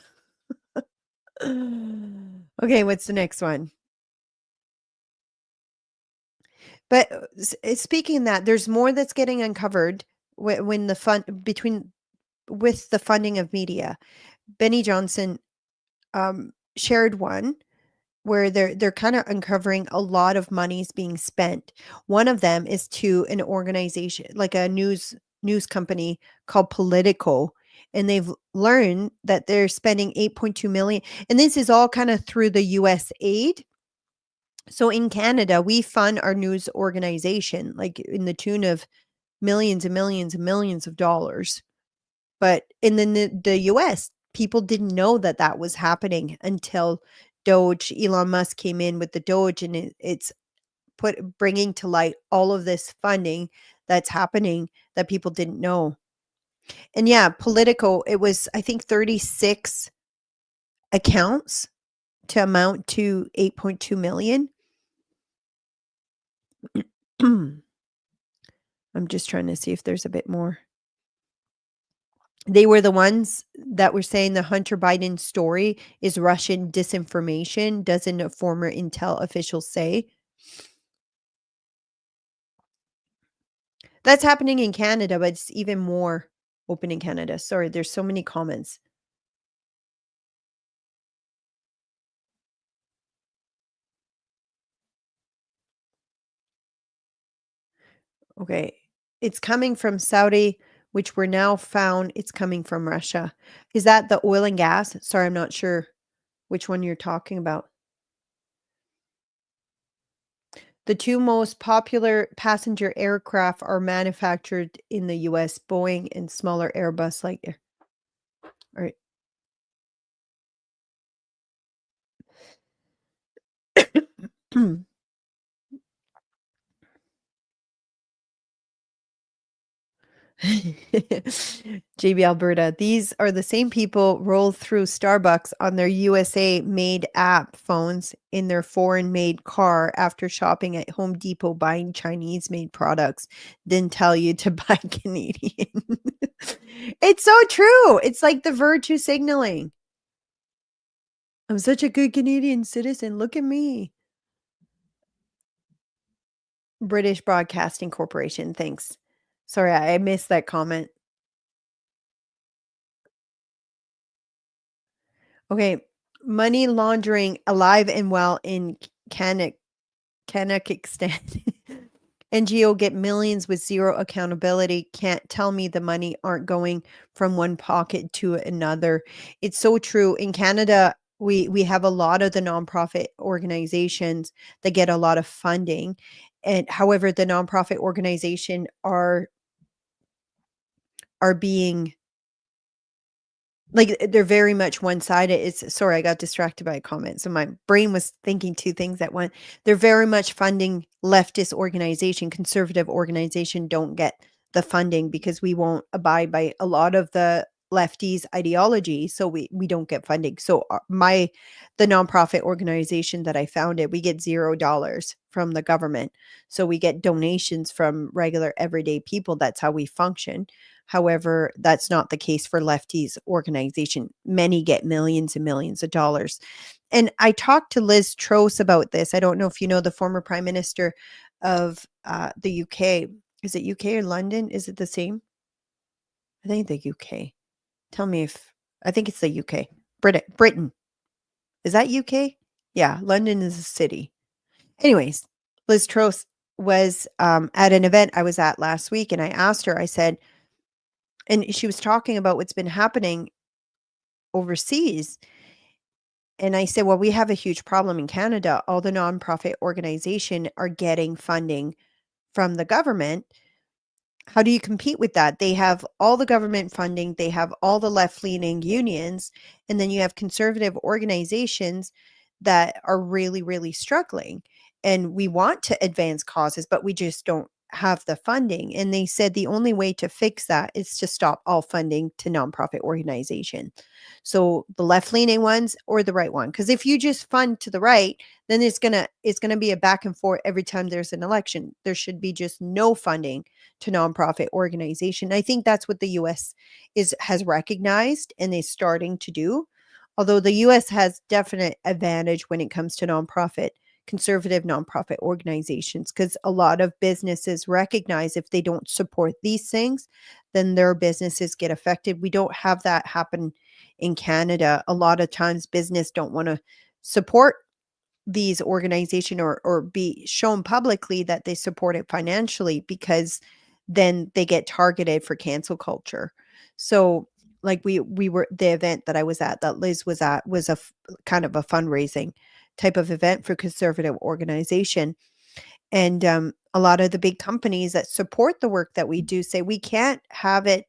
Okay, what's the next one? But speaking of that, there's more that's getting uncovered when the fund between with the funding of media. Benny Johnson shared one where they're kind of uncovering a lot of monies being spent. One of them is to an organization, like a news company called Politico, and they've learned that they're spending 8.2 million, and this is all kind of through the US aid. So in Canada, we fund our news organization like in the tune of millions and millions and millions of dollars. But in the US, people didn't know that that was happening until Doge, Elon Musk came in with the Doge, and it's bringing to light all of this funding that's happening that people didn't know. And yeah, Politico, it was, I think, 36 accounts to amount to 8.2 million. I'm just trying to see if there's a bit more. They were the ones that were saying the Hunter Biden story is Russian disinformation, doesn't a former intel official say? That's happening in Canada, but it's even more open in Canada. Sorry, there's so many comments. Okay. It's coming from Saudi, which we're now found it's coming from Russia. Is that the oil and gas? Sorry, I'm not sure which one you're talking about. The two most popular passenger aircraft are manufactured in the US, Boeing and smaller Airbus like all right. JB Alberta. These are the same people roll through Starbucks on their USA made app phones in their foreign made car after shopping at Home Depot buying Chinese made products. Didn't tell you to buy Canadian. It's so true. It's like the virtue signaling. I'm such a good Canadian citizen. Look at me. British Broadcasting Corporation. Thanks. Sorry, I missed that comment. Okay. Money laundering alive and well in Kazakhstan. NGO get millions with zero accountability. Can't tell me the money aren't going from one pocket to another. It's so true. In Canada, we have a lot of the nonprofit organizations that get a lot of funding. And however, the nonprofit organization are being like, they're very much one-sided. It's sorry, I got distracted by a comment, so my brain was thinking 2 things at once. They're very much funding leftist organization, conservative organization don't get the funding because we won't abide by a lot of the lefties' ideology, so we don't get funding. So, the nonprofit organization that I founded, we get $0 from the government. So we get donations from regular everyday people, that's how we function. However, that's not the case for lefties organization. Many get millions and millions of dollars. And I talked to Liz Truss about this. I don't know if you know the former prime minister of the UK. Is it UK or London? Is it the same? I think the UK. Tell me if I think it's the UK. Britain. Is that UK? Yeah, London is a city. Anyways, Liz Truss was at an event I was at last week, and I asked her, I said, and she was talking about what's been happening overseas. And I said, well, we have a huge problem in Canada. All the nonprofit organization are getting funding from the government. how do you compete with that? They have all the government funding, they have all the left-leaning unions, and then you have conservative organizations that are really, really struggling. And we want to advance causes, but we just don't have the funding. And they said the only way to fix that is to stop all funding to nonprofit organization. So the left-leaning ones or the right one. Because if you just fund to the right, then it's gonna be a back and forth every time there's an election. There should be just no funding to nonprofit organization. I think that's what the US has recognized and is starting to do. Although the US has definite advantage when it comes to conservative nonprofit organizations, because a lot of businesses recognize if they don't support these things, then their businesses get affected. We don't have that happen in Canada. A lot of times business don't want to support these organization or be shown publicly that they support it financially, because then they get targeted for cancel culture. So like we were the event that I was at, that Liz was at, was kind of a fundraising type of event for conservative organization. And a lot of the big companies that support the work that we do say we can't have it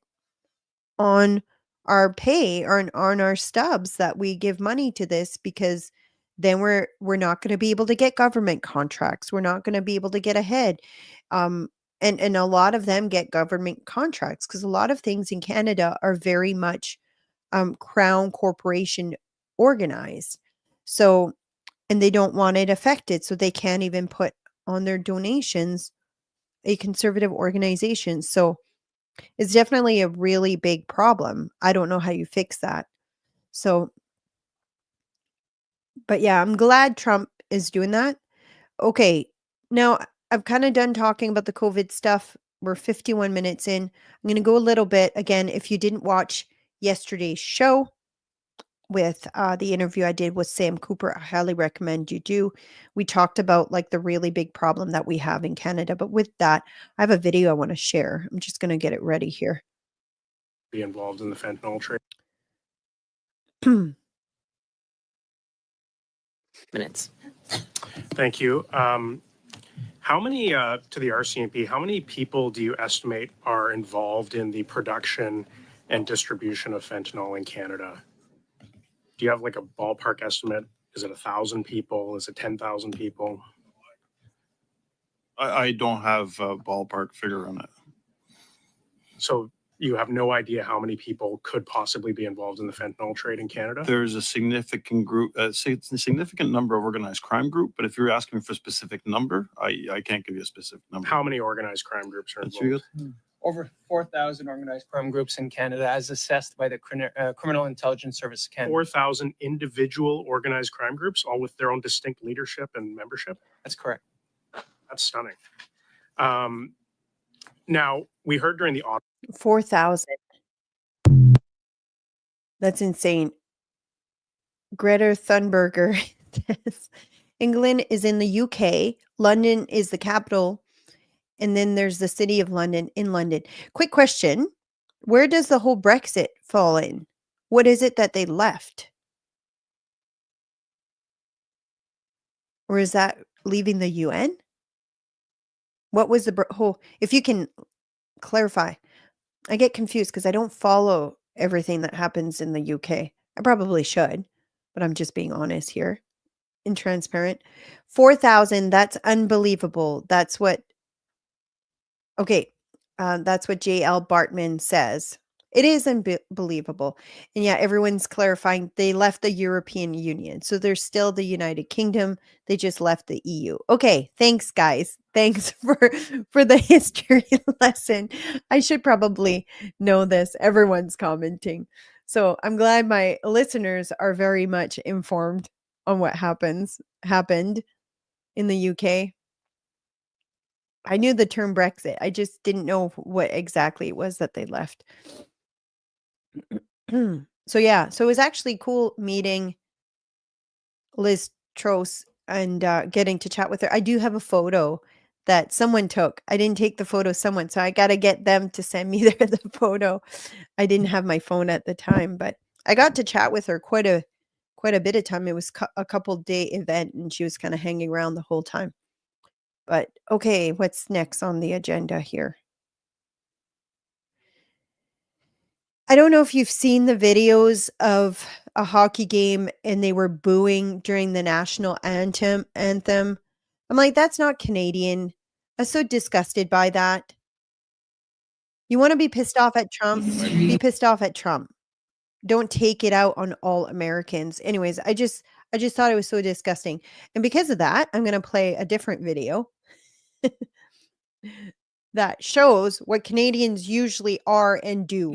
on our pay or on our stubs that we give money to this, because then we're not going to be able to get government contracts. We're not going to be able to get ahead. Um, and a lot of them get government contracts because a lot of things in Canada are very much crown corporation organized. So, and they don't want it affected, so they can't even put on their donations a conservative organization. So it's definitely a really big problem. I don't know how you fix that. So, but yeah, I'm glad Trump is doing that. Okay. Now, I've kind of done talking about the COVID stuff. We're 51 minutes in. I'm going to go a little bit again. If you didn't watch yesterday's show with the interview I did with Sam Cooper, I highly recommend you do. We talked about like the really big problem that we have in Canada. But with that, I have a video I want to share. I'm just going to get it ready here. Be involved in the fentanyl trade. Minutes. Thank you. How many, to the RCMP, how many people do you estimate are involved in the production and distribution of fentanyl in Canada? Do you have like a ballpark estimate? Is it 1,000 people? Is it 10,000 people? I don't have a ballpark figure on it. So you have no idea how many people could possibly be involved in the fentanyl trade in Canada? There's a significant group, it's a significant number of organized crime group, but if you're asking for a specific number, I can't give you a specific number. How many organized crime groups are That's you involved? Over 4,000 organized crime groups in Canada, as assessed by the Criminal Intelligence Service of Canada. 4,000 individual organized crime groups, all with their own distinct leadership and membership? That's correct. That's stunning. Now, we heard during the 4,000. That's insane. Greta Thunberg says England is in the UK. London is the capital. And then there's the city of London in London. Quick question. Where does the whole Brexit fall in? What is it that they left? Or is that leaving the UN? What was the whole, if you can clarify? I get confused because I don't follow everything that happens in the UK. I probably should, but I'm just being honest here and transparent. 4,000, that's unbelievable. That's what, okay, that's what J.L. Bartman says. It is unbelievable. And yeah, everyone's clarifying they left the European Union. So they're still the United Kingdom. They just left the EU. Okay, thanks guys. Thanks for the history lesson. I should probably know this. Everyone's commenting. So I'm glad my listeners are very much informed on what happened in the UK. I knew the term Brexit. I just didn't know what exactly it was that they left. So yeah, so it was actually cool meeting Liz Truss and getting to chat with her. I do have a photo that someone took. I didn't take the photo, someone, so I got to get them to send me the photo. I didn't have my phone at the time, but I got to chat with her quite a bit of time. It was a couple day event, and she was kind of hanging around the whole time. But okay, what's next on the agenda here? I don't know if you've seen the videos of a hockey game and they were booing during the national anthem. I'm like, that's not Canadian. I'm so disgusted by that. You want to be pissed off at Trump? Be pissed off at Trump. Don't take it out on all Americans. Anyways, I just thought it was so disgusting. And because of that, I'm going to play a different video that shows what Canadians usually are and do.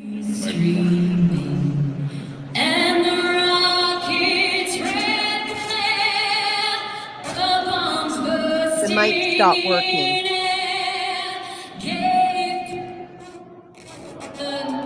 And the rockets red flare, the bombs bursting The mic stopped working. in air, gave the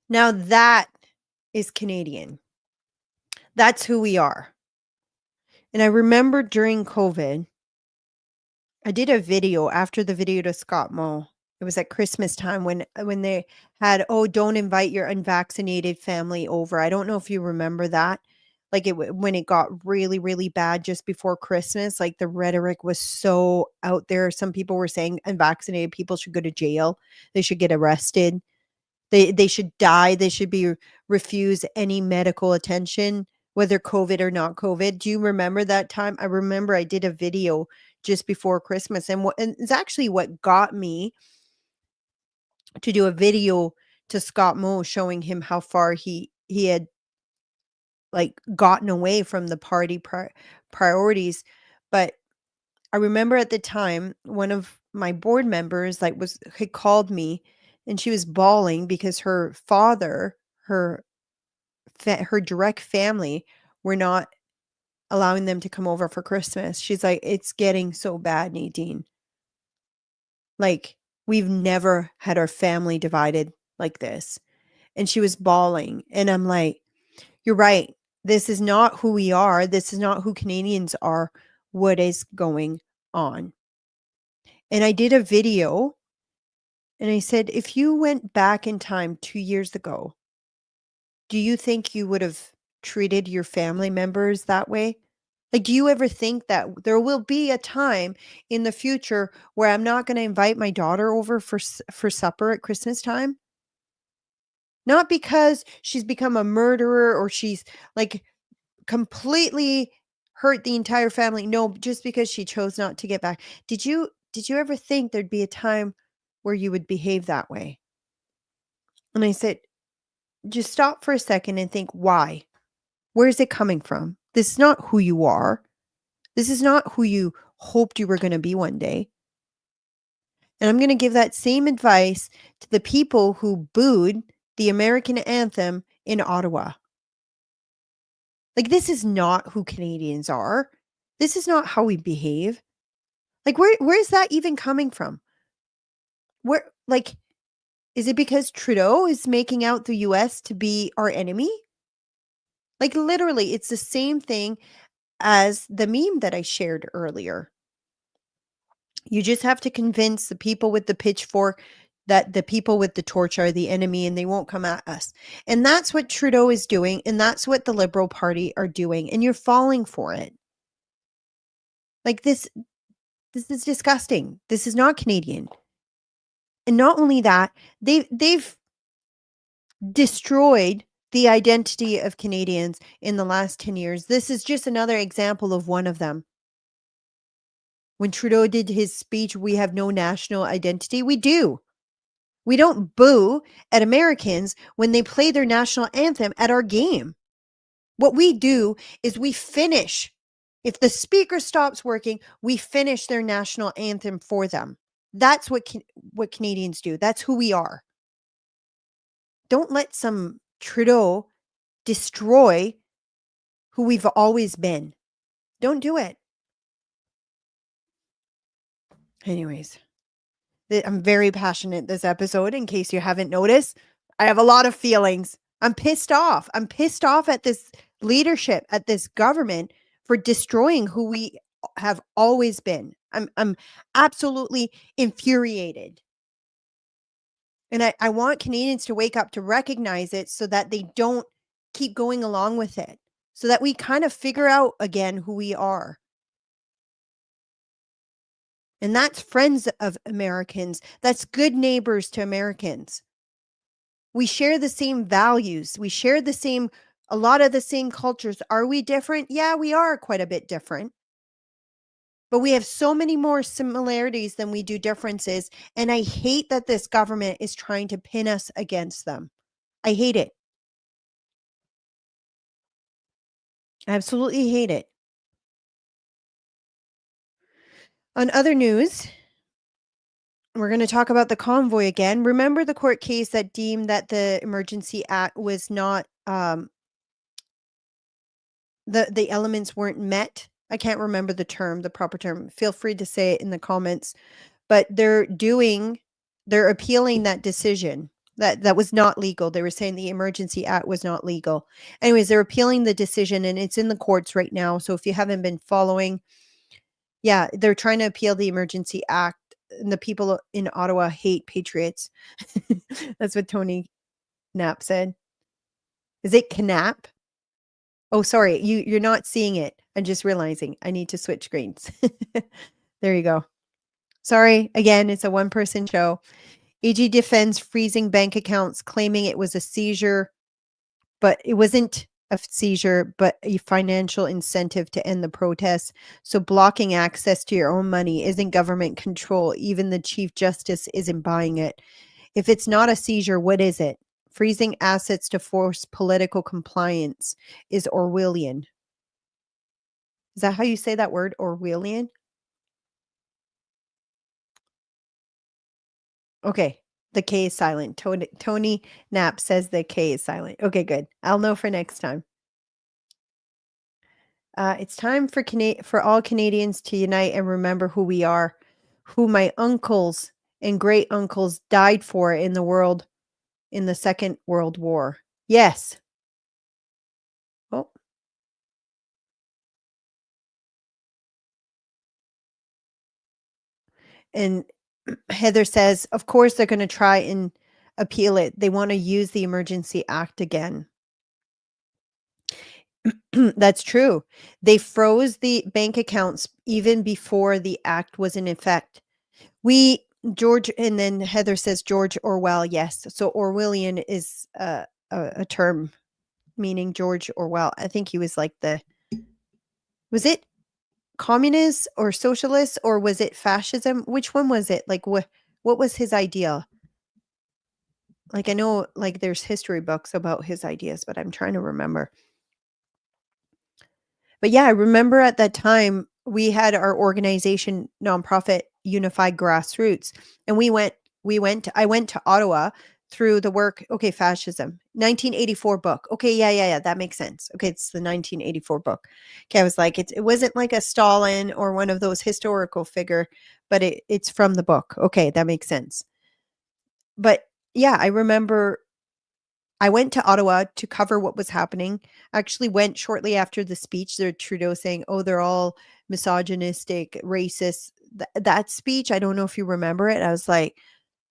Now that is Canadian. That's who we are. And I remember during COVID, I did a video after the video to Scott Moe. It was at Christmas time when they had, "Oh, don't invite your unvaccinated family over." I don't know if you remember that. Like when it got really, really bad just before Christmas, like the rhetoric was so out there. Some people were saying unvaccinated people should go to jail. They should get arrested. They should die. They should be refused any medical attention, whether COVID or not COVID. Do you remember that time? I remember I did a video just before Christmas, and it's actually what got me to do a video to Scott Moe showing him how far he had like gotten away from the party priorities. But I remember at the time one of my board members had called me, and she was bawling because her father, her direct family, were not allowing them to come over for Christmas. She's like, "It's getting so bad, Nadine. Like, we've never had our family divided like this." And she was bawling. And I'm like, "You're right. This is not who we are. This is not who Canadians are. What is going on?" And I did a video and I said, if you went back in time 2 years ago, do you think you would have treated your family members that way? Like, do you ever think that there will be a time in the future where I'm not going to invite my daughter over for supper at Christmas time? Not because she's become a murderer or she's like completely hurt the entire family. No, just because she chose not to get back. Did you ever think there'd be a time where you would behave that way? And I said, just stop for a second and think, why? Where is it coming from? This is not who you are. This is not who you hoped you were going to be one day. And I'm going to give that same advice to the people who booed the American anthem in Ottawa. Like, this is not who Canadians are. This is not how we behave. Like, where is that even coming from? Where, like, is it because Trudeau is making out the US to be our enemy? Like, literally, it's the same thing as the meme that I shared earlier. You just have to convince the people with the pitchfork that the people with the torch are the enemy and they won't come at us. And that's what Trudeau is doing. And that's what the Liberal Party are doing. And you're falling for it. Like, this is disgusting. This is not Canadian. And not only that, they've destroyed the identity of Canadians in the last 10 years. This is just another example of one of them. When Trudeau did his speech, "We have no national identity," we do. We don't boo at Americans when they play their national anthem at our game. What we do is we finish. If the speaker stops working, we finish their national anthem for them. That's what Canadians do. That's who we are. Don't let some Trudeau destroy who we've always been. Don't do it. Anyways, I'm very passionate this episode, in case you haven't noticed. I have a lot of feelings. I'm pissed off. I'm pissed off at this leadership, at this government, for destroying who we have always been. I'm absolutely infuriated. And I want Canadians to wake up to recognize it, so that they don't keep going along with it, so that we kind of figure out again who we are. And that's friends of Americans. That's good neighbors to Americans. We share the same values. We share a lot of the same cultures. Are we different? Yeah, we are quite a bit different. But we have so many more similarities than we do differences. And I hate that this government is trying to pin us against them. I hate it. I absolutely hate it. On other news, we're going to talk about the convoy again. Remember the court case that deemed that the Emergency Act was not, the elements weren't met? I can't remember the proper term. Feel free to say it in the comments. But they're appealing that decision. That was not legal. They were saying the Emergency Act was not legal. Anyways, they're appealing the decision, and it's in the courts right now. So if you haven't been following, yeah, they're trying to appeal the Emergency Act, and the people in Ottawa hate patriots. That's what Tony Knapp said. Is it Knapp? Oh, sorry, you're not seeing it. I'm just realizing I need to switch screens. There you go. Sorry, again, it's a one-person show. AG defends freezing bank accounts, claiming it was a seizure, but it wasn't a seizure, but a financial incentive to end the protests. So blocking access to your own money isn't government control. Even the Chief Justice isn't buying it. If it's not a seizure, what is it? Freezing assets to force political compliance is Orwellian. Is that how you say that word, Orwellian? Okay, the K is silent. Tony Knapp says the K is silent. Okay, good. I'll know for next time. It's time for all Canadians to unite and remember who we are, who my uncles and great uncles died for in the world in the Second World War. Yes. Oh. And Heather says, of course, they're going to try and appeal it. They want to use the Emergency Act again. That's true. They froze the bank accounts even before the act was in effect. George, and then Heather says George Orwell. Yes. So Orwellian is a term meaning George Orwell. I think he was like was it communist or socialist, or was it fascism? Which one was it? Like what was his idea? Like I know like there's history books about his ideas, but I'm trying to remember. But yeah, I remember at that time we had our organization, nonprofit Unified Grassroots, and I went to Ottawa through the work. Okay, fascism, 1984 book. Okay, yeah, that makes sense. Okay, it's the 1984 book. Okay, I was like, it wasn't like a Stalin or one of those historical figure, but it's from the book. Okay, that makes sense. But yeah, I remember I went to Ottawa to cover what was happening. I actually went shortly after the speech. There, Trudeau saying, "Oh, they're all misogynistic, racist." That speech, I don't know if you remember it. I was like,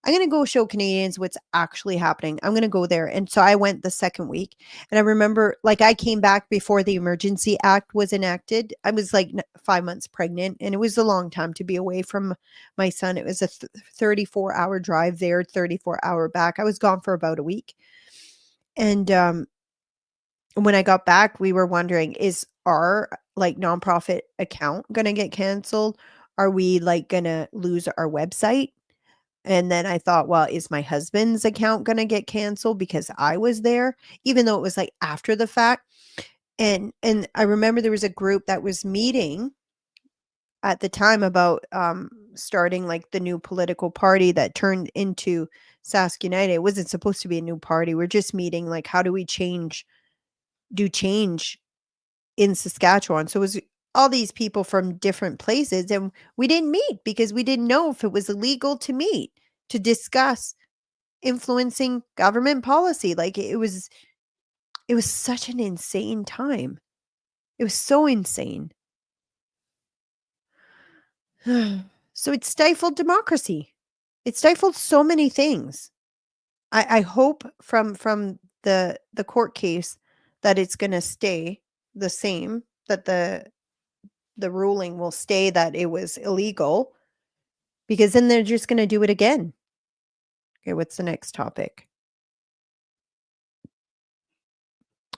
"I'm gonna go show Canadians what's actually happening. I'm gonna go there." And so I went the second week, and I remember, like, I came back before the Emergency Act was enacted. I was like 5 months pregnant, and it was a long time to be away from my son. It was a 34-hour drive there, 34-hour back. I was gone for about a week. And when I got back, we were wondering, is our like nonprofit account gonna get canceled? Are we like gonna lose our website? And then I thought, well, is my husband's account gonna get canceled because I was there, even though it was like after the fact? And I remember there was a group that was meeting at the time about starting like the new political party that turned into Sask United. It wasn't supposed to be a new party. We're just meeting like, how do we do change in Saskatchewan? So it was all these people from different places, and we didn't meet because we didn't know if it was illegal to meet to discuss influencing government policy. Like it was such an insane time. It was so insane. So it stifled democracy. It stifled so many things. I hope from the court case that it's going to stay the same, that the ruling will stay that it was illegal, because then they're just going to do it again. Okay, what's the next topic?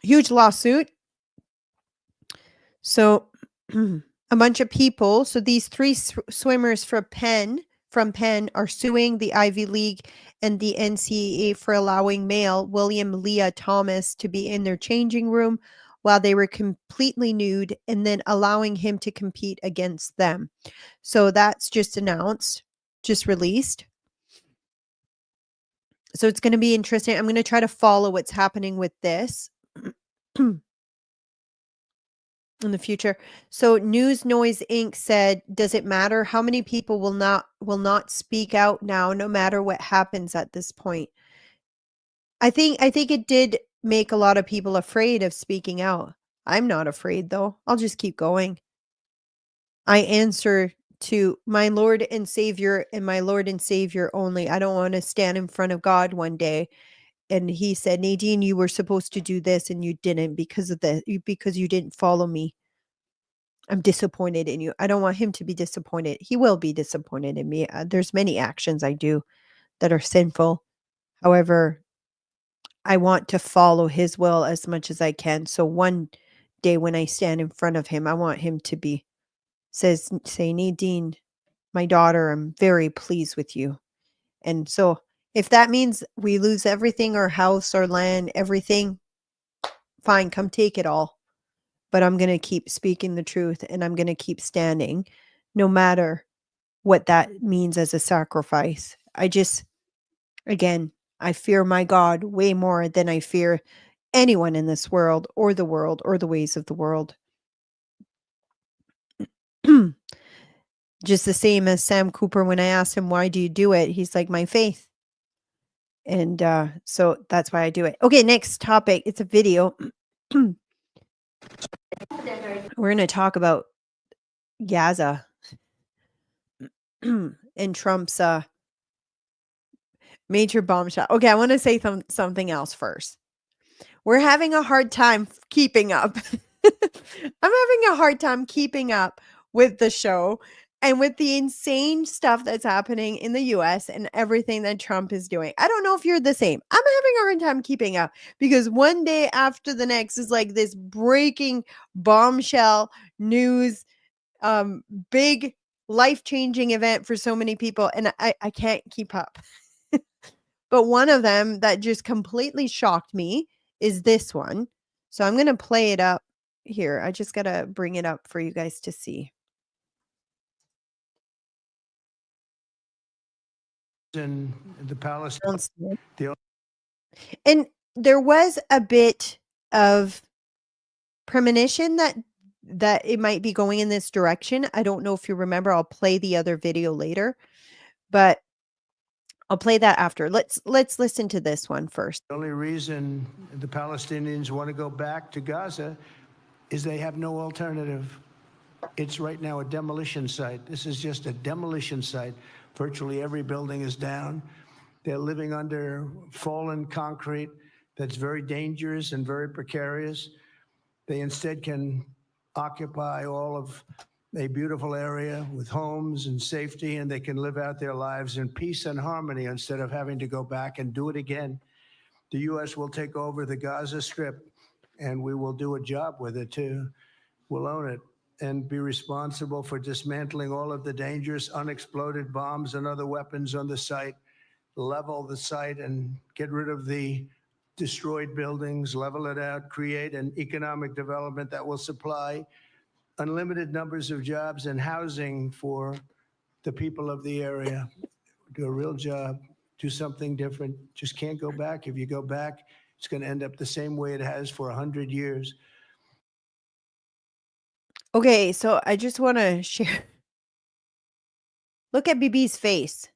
Huge lawsuit. So a bunch of people, so these three swimmers from Penn are suing the Ivy League and the NCAA for allowing male William Leah Thomas to be in their changing room while they were completely nude, and then allowing him to compete against them. So that's just announced, just released. So it's going to be interesting. I'm going to try to follow what's happening with this in the future. So News Noise Inc. said, does it matter how many people will not speak out now, no matter what happens at this point? I think it did make a lot of people afraid of speaking out. I'm not afraid though. I'll just keep going. I answer to my Lord and Savior, and my Lord and Savior only. I don't want to stand in front of God one day and he said, Nadine, you were supposed to do this and you didn't because you didn't follow me. I'm disappointed in you. I don't want him to be disappointed. He will be disappointed in me. There's many actions I do that are sinful. However, I want to follow his will as much as I can. So one day when I stand in front of him, I want him to say, Nadine, my daughter, I'm very pleased with you. And so if that means we lose everything, our house, our land, everything, fine, come take it all. But I'm going to keep speaking the truth, and I'm going to keep standing no matter what that means as a sacrifice. Again, I fear my God way more than I fear anyone in this world or the ways of the world. Just the same as Sam Cooper, when I asked him, why do you do it? He's like, my faith. And so that's why I do it. Okay, next topic. It's a video. We're going to talk about Gaza and Trump's major bombshell. Okay, I want to say something else first. We're having a hard time keeping up. I'm having a hard time keeping up with the show and with the insane stuff that's happening in the US and everything that Trump is doing. I don't know if you're the same. I'm having a hard time keeping up because one day after the next is like this breaking bombshell news, big life-changing event for so many people, and I can't keep up. But one of them that just completely shocked me is this one. So I'm going to play it up here. I just got to bring it up for you guys to see. In the Palestine. And there was a bit of premonition that it might be going in this direction. I don't know if you remember. I'll play the other video later, but I'll play that after. Let's listen to this one first. The only reason the Palestinians want to go back to Gaza is they have no alternative. It's right now a demolition site. This is just a demolition site. Virtually every building is down. They're living under fallen concrete that's very dangerous and very precarious. They instead can occupy all of a beautiful area with homes and safety, and they can live out their lives in peace and harmony instead of having to go back and do it again. The U.S. will take over the Gaza Strip, and we will do a job with it too. We'll own it and be responsible for dismantling all of the dangerous unexploded bombs and other weapons on the site, level the site and get rid of the destroyed buildings, level it out, create an economic development that will supply unlimited numbers of jobs and housing for the people of the area. Do a real job, do something different. Just can't go back. If you go back, it's going to end up the same way it has for 100 years. Okay, so I just want to share. Look at BB's face.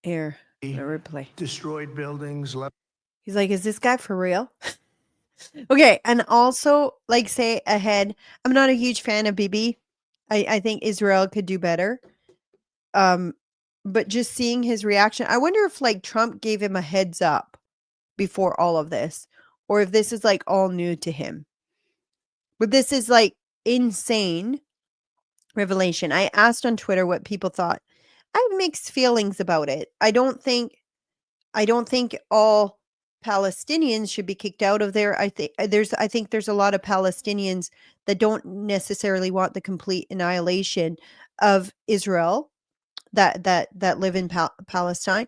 Here, replay. Destroyed buildings, left. He's like, is this guy for real? Okay, and also, like, say ahead, I'm not a huge fan of BB. I think Israel could do better. But just seeing his reaction, I wonder if like Trump gave him a heads up before all of this, or if this is like all new to him. But this is like insane revelation. I asked on Twitter what people thought. I have mixed feelings about it. I don't think all Palestinians should be kicked out of there. I think there's a lot of Palestinians that don't necessarily want the complete annihilation of Israel that live in Palestine.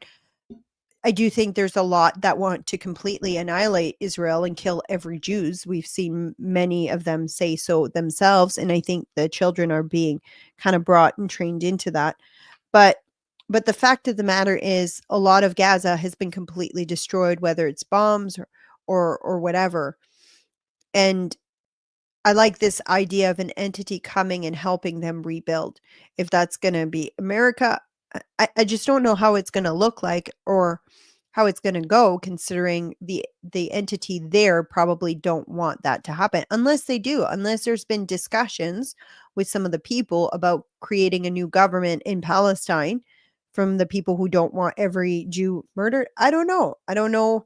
I do think there's a lot that want to completely annihilate Israel and kill every Jews. We've seen many of them say so themselves, and I think the children are being kind of brought and trained into that. But the fact of the matter is a lot of Gaza has been completely destroyed, whether it's bombs or whatever. And I like this idea of an entity coming and helping them rebuild. If that's going to be America, I just don't know how it's going to look like or how it's going to go, considering the entity there probably don't want that to happen, unless they do, unless there's been discussions with some of the people about creating a new government in Palestine from the people who don't want every Jew murdered. I don't know. I don't know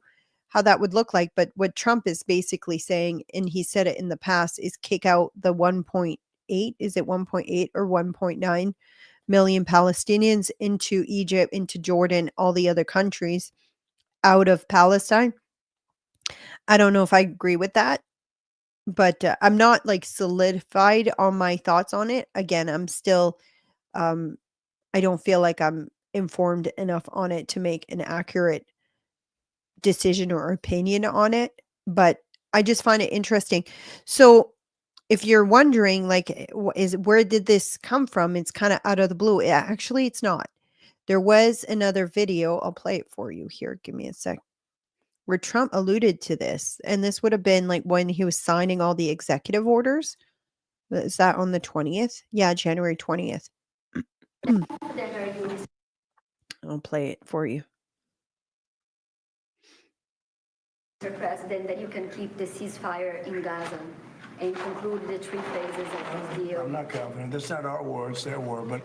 how that would look like. But what Trump is basically saying, and he said it in the past, is kick out the 1.8, is it 1.8 or 1.9 million Palestinians into Egypt, into Jordan, all the other countries out of Palestine. I don't know if I agree with that, but I'm not like solidified on my thoughts on it. Again, I'm still, I don't feel like I'm informed enough on it to make an accurate decision or opinion on it, but I just find it interesting. So if you're wondering, like, where did this come from? It's kind of out of the blue. Actually, it's not. There was another video. I'll play it for you here. Give me a sec. Where Trump alluded to this, and this would have been like when he was signing all the executive orders. Is that on the 20th? Yeah, January 20th. I'll play it for you. Mr. President, that you can keep the ceasefire in Gaza and conclude the 3 phases of this deal? I'm not confident. That's not our war, it's their war, but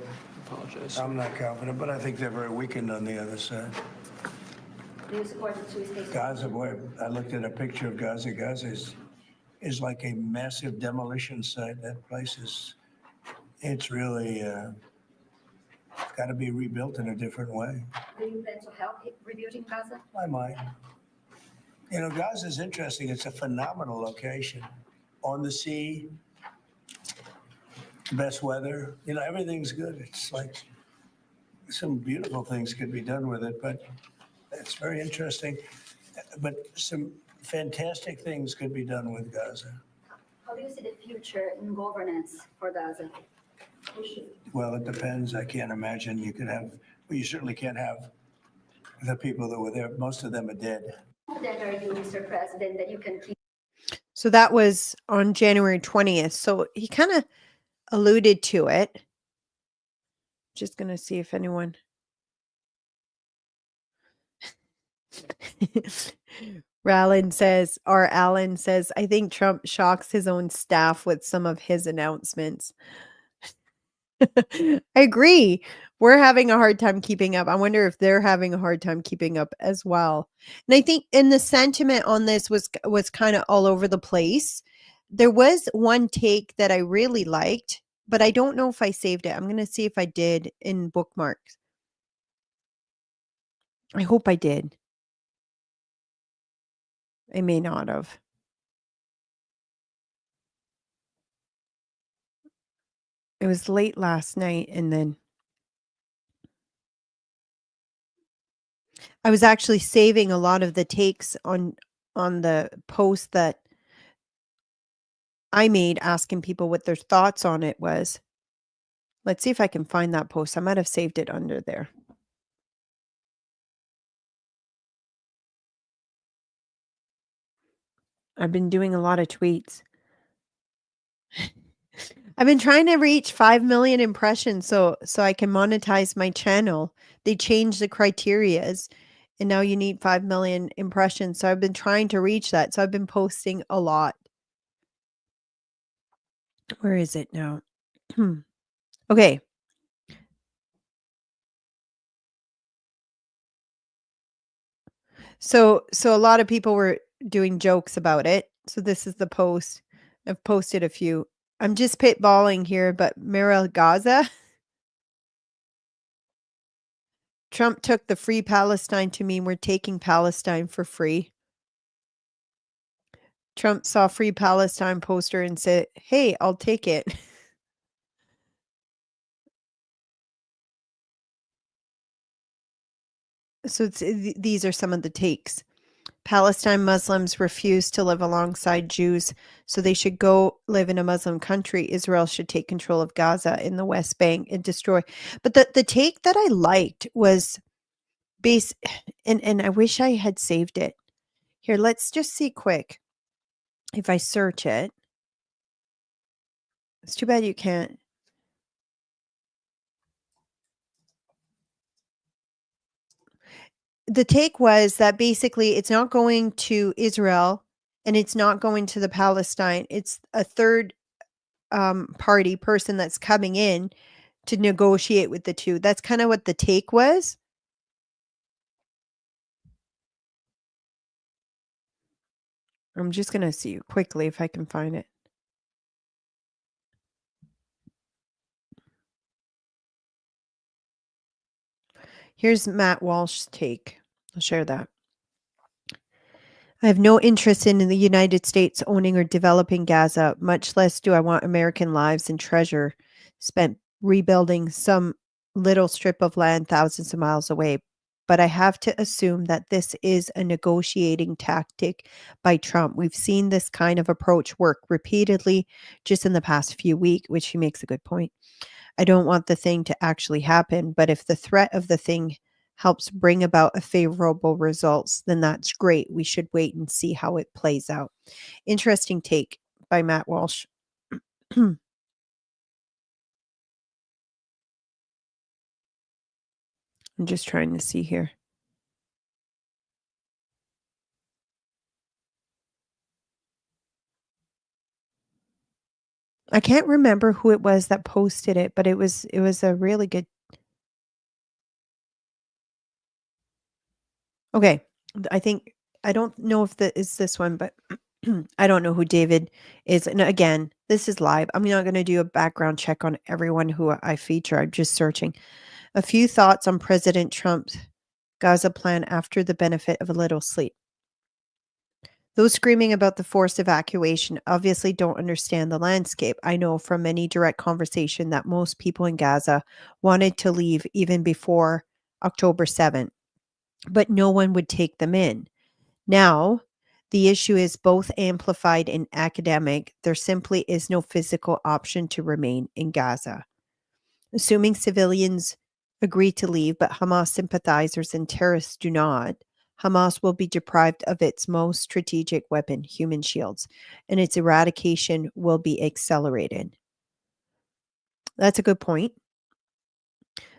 I'm not confident, but I think they're very weakened on the other side. Do you support the 2 states? Gaza, boy, I looked at a picture of Gaza. Gaza is like a massive demolition site. That place it's really got to be rebuilt in a different way. Do you plan to help rebuilding Gaza? I might. You know, Gaza is interesting. It's a phenomenal location. On the sea, best weather. You know, everything's good. It's like some beautiful things could be done with it, but it's very interesting. But some fantastic things could be done with Gaza. How do you see the future in governance for Gaza? Well, it depends. I can't imagine you could have, well, you certainly can't have the people that were there. Most of them are dead. Confident are you, Mr. President, that you can keep? So that was on January 20th. So he kind of alluded to it. Just going to see if anyone. Allen says, I think Trump shocks his own staff with some of his announcements. I agree. We're having a hard time keeping up. I wonder if they're having a hard time keeping up as well. And I think in the sentiment on this was kind of all over the place. There was one take that I really liked, but I don't know if I saved it. I'm going to see if I did in bookmarks. I hope I did. I may not have. It was late last night, and then I was actually saving a lot of the takes on the post that I made asking people what their thoughts on it was. Let's see if I can find that post. I might have saved it under there. I've been doing a lot of tweets. I've been trying to reach 5 million impressions so I can monetize my channel. They changed the criterias and now you need 5 million impressions. So I've been trying to reach that. So I've been posting a lot. Where is it now? Okay. So a lot of people were doing jokes about it. So this is the post. I've posted a few. I'm just pitballing here, but Mira Gaza. Trump took the free Palestine to mean we're taking Palestine for free. Trump saw free Palestine poster and said, "Hey, I'll take it." So these are some of the takes. Palestine Muslims refuse to live alongside Jews, so they should go live in a Muslim country. Israel should take control of Gaza in the West Bank and destroy. But the take that I liked was base, and I wish I had saved it. Here, let's just see quick. If I search it, it's too bad you can't. The take was that basically it's not going to Israel and it's not going to the Palestine. It's a third party person that's coming in to negotiate with the two. That's kind of what the take was. I'm just going to see quickly if I can find it. Here's Matt Walsh's take. I'll share that. I have no interest in the United States owning or developing Gaza, much less do I want American lives and treasure spent rebuilding some little strip of land thousands of miles away. But I have to assume that this is a negotiating tactic by Trump. We've seen this kind of approach work repeatedly just in the past few weeks, which he makes a good point. I don't want the thing to actually happen, but if the threat of the thing helps bring about a favorable results, then that's great. We should wait and see how it plays out. Interesting take by Matt Walsh. I'm just trying to see here. I can't remember who it was that posted it, but it was a really good. Okay, I think I don't know if that is this one, but I don't know who David is. And again, this is live. I'm not going to do a background check on everyone who I feature. I'm just searching. A few thoughts on President Trump's Gaza plan after the benefit of a little sleep. Those screaming about the forced evacuation obviously don't understand the landscape. I know from many direct conversation that most people in Gaza wanted to leave even before October 7th, but no one would take them in. Now, the issue is both amplified and academic. There simply is no physical option to remain in Gaza. Assuming civilians agree to leave, but Hamas sympathizers and terrorists do not, Hamas will be deprived of its most strategic weapon, human shields, and its eradication will be accelerated. That's a good point.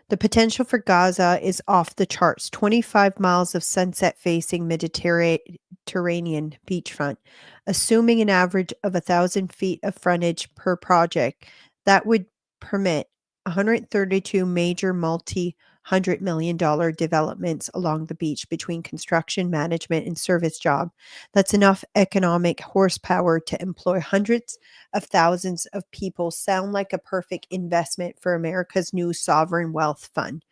The potential for Gaza is off the charts. 25 miles of sunset-facing Mediterranean beachfront. Assuming an average of 1,000 feet of frontage per project, that would permit 132 major multi-hundred million dollar developments along the beach between construction, management, and service job. That's enough economic horsepower to employ hundreds of thousands of people. Sound like a perfect investment for America's new sovereign wealth fund.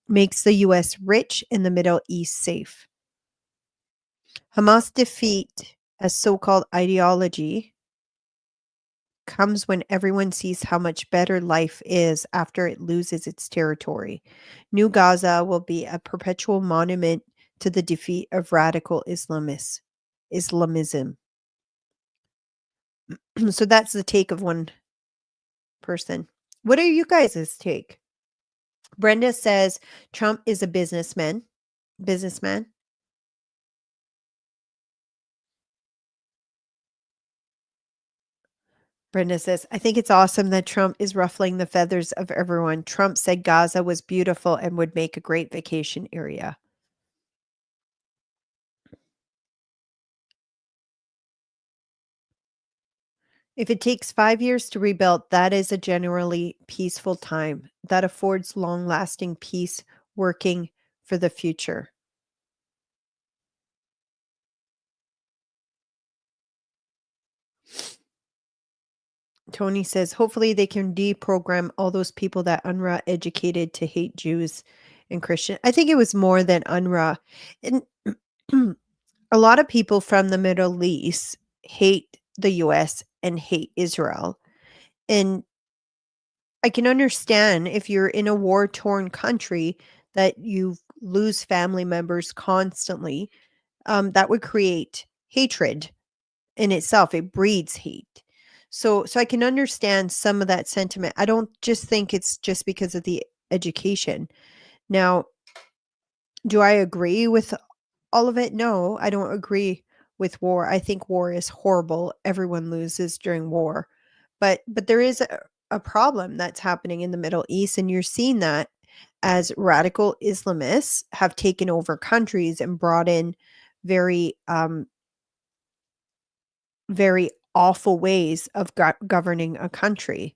Makes the U.S. rich and the Middle East safe. Hamas defeat as so-called ideology comes when everyone sees how much better life is after it loses its territory. New Gaza will be a perpetual monument to the defeat of radical Islamism. So that's the take of one person. What are you guys' take? Brenda says Trump is a businessman. Brenda says, I think it's awesome that Trump is ruffling the feathers of everyone. Trump said Gaza was beautiful and would make a great vacation area. If it takes 5 years to rebuild, that is a generally peaceful time. That affords long lasting peace working for the future. Tony says, hopefully they can deprogram all those people that UNRWA educated to hate Jews and Christian. I think it was more than UNRWA. And a lot of people from the Middle East hate the US and hate Israel. And I can understand if you're in a war-torn country that you lose family members constantly, that would create hatred in itself. It breeds hate. So I can understand some of that sentiment. I don't just think it's just because of the education. Now, do I agree with all of it? No, I don't agree with war. I think war is horrible. Everyone loses during war. But there is a problem that's happening in the Middle East, and you're seeing that as radical Islamists have taken over countries and brought in very very awful ways of governing a country.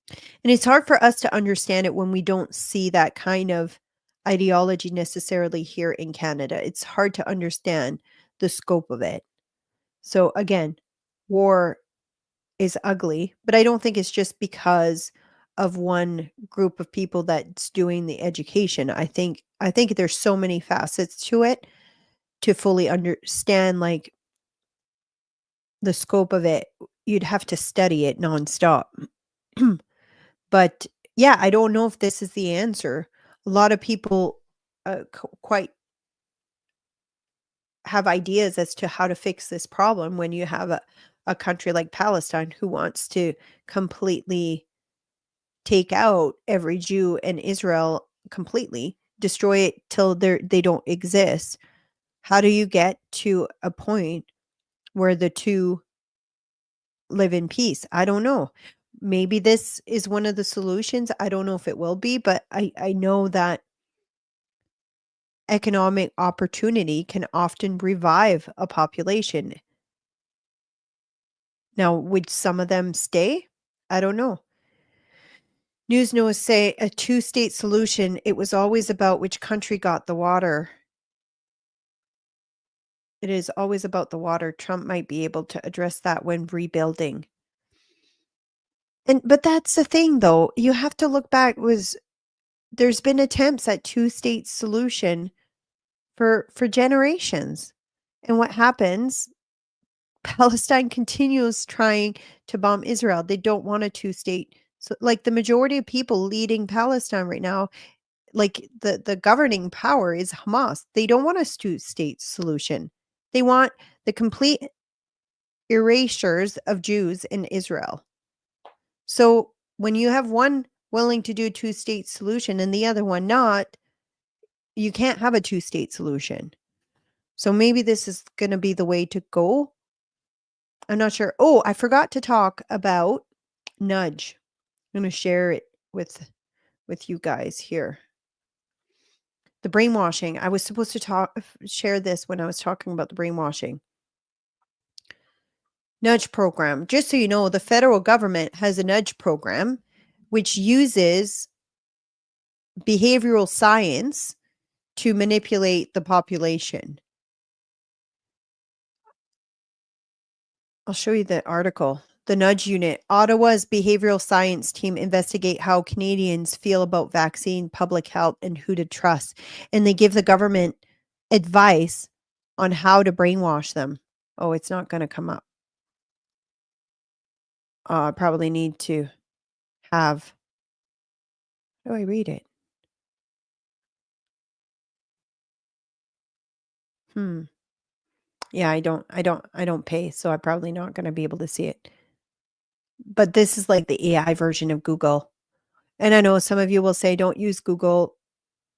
And it's hard for us to understand it when we don't see that kind of ideology necessarily here in Canada. It's hard to understand the scope of it. So again, war is ugly, but I don't think it's just because of one group of people that's doing the education. I think there's so many facets to it to fully understand like the scope of it. You'd have to study it nonstop. But yeah, I don't know if this is the answer. A lot of people quite have ideas as to how to fix this problem when you have a country like Palestine who wants to completely take out every Jew in Israel completely, destroy it till they don't exist. How do you get to a point where the two live in peace? I don't know. Maybe this is one of the solutions. I don't know if it will be, but I know that economic opportunity can often revive a population. Now, would some of them stay? I don't know. News Knows say a two-state solution, it was always about which country got the water. It is always about the water. Trump might be able to address that when rebuilding. But that's the thing though. You have to look back, there's been attempts at two-state solution for generations. And what happens? Palestine continues trying to bomb Israel. They don't want a two-state. So like the majority of people leading Palestine right now, like the governing power is Hamas. They don't want a two-state solution. They want the complete erasures of Jews in Israel. So when you have one willing to do a two-state solution and the other one not, you can't have a two-state solution. So maybe this is going to be the way to go. I'm not sure. Oh, I forgot to talk about Nudge. I'm going to share it with you guys here. The brainwashing. I was supposed to share this when I was talking about the brainwashing. Nudge program. Just so you know, the federal government has a nudge program which uses behavioral science to manipulate the population. I'll show you the article. The Nudge Unit. Ottawa's behavioral science team investigate how Canadians feel about vaccine, public health, and who to trust. And they give the government advice on how to brainwash them. Oh, it's not going to come up. I probably need to have. How do I read it? Yeah, I don't pay, so I'm probably not going to be able to see it. But this is like the AI version of Google. And I know some of you will say, don't use Google.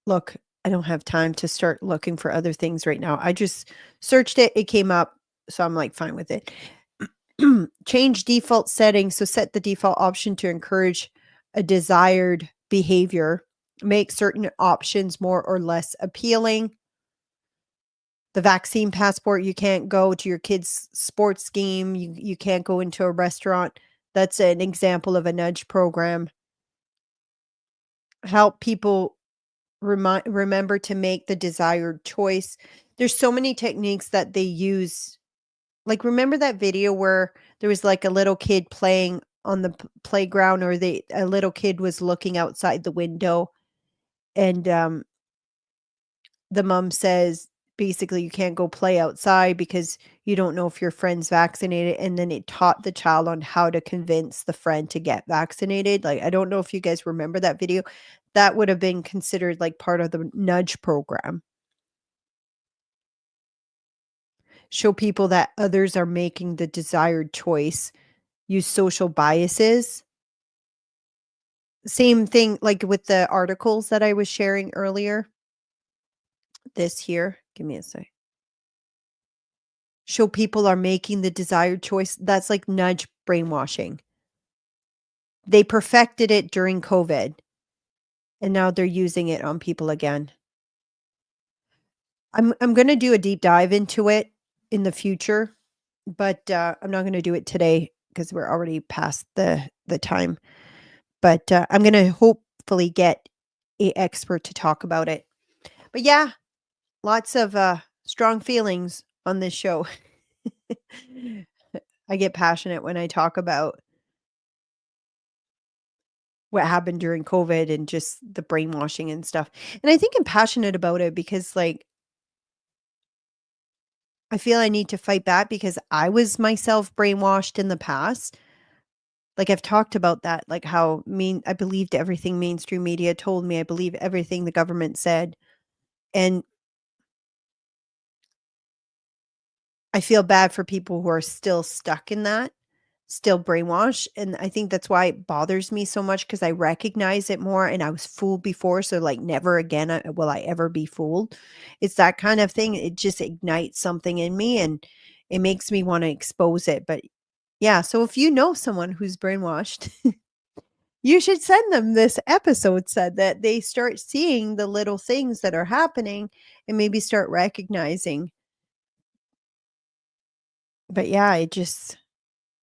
Look, I don't have time to start looking for other things right now. I just searched it. It came up. So I'm like, fine with it. Change default settings. So set the default option to encourage a desired behavior. Make certain options more or less appealing. The vaccine passport, you can't go to your kid's sports game. You can't go into a restaurant. That's an example of a nudge program. Help people remember to make the desired choice. There's so many techniques that they use. Like, remember that video where there was like a little kid playing on the playground, or a little kid was looking outside the window, and the mom says basically you can't go play outside because you don't know if your friend's vaccinated, and then it taught the child on how to convince the friend to get vaccinated. Like, I don't know if you guys remember that video. That would have been considered like part of the nudge program. Show people that others are making the desired choice. Use social biases. Same thing like with the articles that I was sharing earlier. This here, give me a sec. Show people are making the desired choice. That's like nudge brainwashing. They perfected it during COVID, and now they're using it on people again. I'm going to do a deep dive into it in the future, but I'm not going to do it today because we're already past the time. But I'm going to hopefully get an expert to talk about it. But yeah, lots of strong feelings on this show. I get passionate when I talk about what happened during COVID and just the brainwashing and stuff. And I think I'm passionate about it because, like, I feel I need to fight back because I was myself brainwashed in the past. Like, I've talked about that, like how I believed everything mainstream media told me. I believe everything the government said. And I feel bad for people who are still stuck in that, still brainwashed. And I think that's why it bothers me so much, because I recognize it more, and I was fooled before. So, like, never again will I ever be fooled. It's that kind of thing. It just ignites something in me, and it makes me want to expose it. But yeah, so if you know someone who's brainwashed, you should send them this episode, said that they start seeing the little things that are happening and maybe start recognizing. But yeah, it just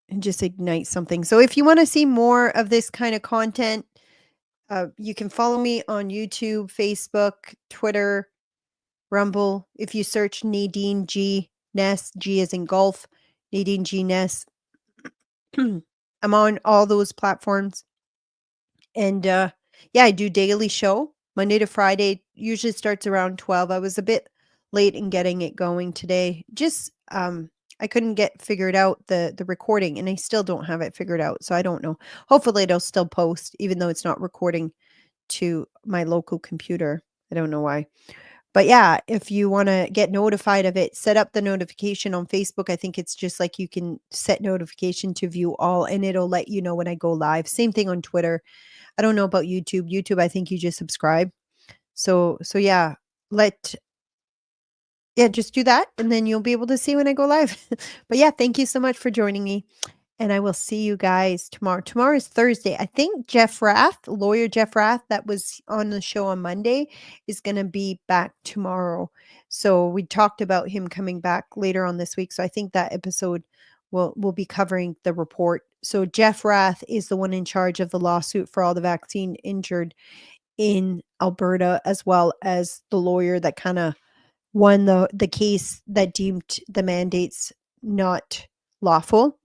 ignites something. So if you want to see more of this kind of content, you can follow me on YouTube, Facebook, Twitter, Rumble. If you search Nadine G Ness, G as in golf, Nadine G Ness. I'm on all those platforms. And yeah, I do daily show Monday to Friday. Usually starts around 12. I was a bit late in getting it going today. Just I couldn't get figured out the recording, and I still don't have it figured out. So I don't know. Hopefully it'll still post, even though it's not recording to my local computer. I don't know why. But yeah, if you want to get notified of it, set up the notification on Facebook. I think it's just like you can set notification to view all, and it'll let you know when I go live. Same thing on Twitter. I don't know about YouTube. YouTube, I think you just subscribe. So yeah, just do that, and then you'll be able to see when I go live. But yeah, thank you so much for joining me, and I will see you guys tomorrow. Tomorrow is Thursday. I think lawyer Jeff Rath, that was on the show on Monday, is going to be back tomorrow. So we talked about him coming back later on this week. So I think that episode will be covering the report. So Jeff Rath is the one in charge of the lawsuit for all the vaccine injured in Alberta, as well as the lawyer that kind of won the case that deemed the mandates not lawful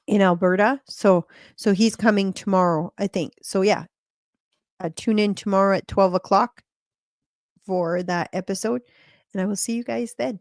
in Alberta. So he's coming tomorrow, I think. So yeah, tune in tomorrow at 12 o'clock for that episode, and I will see you guys then.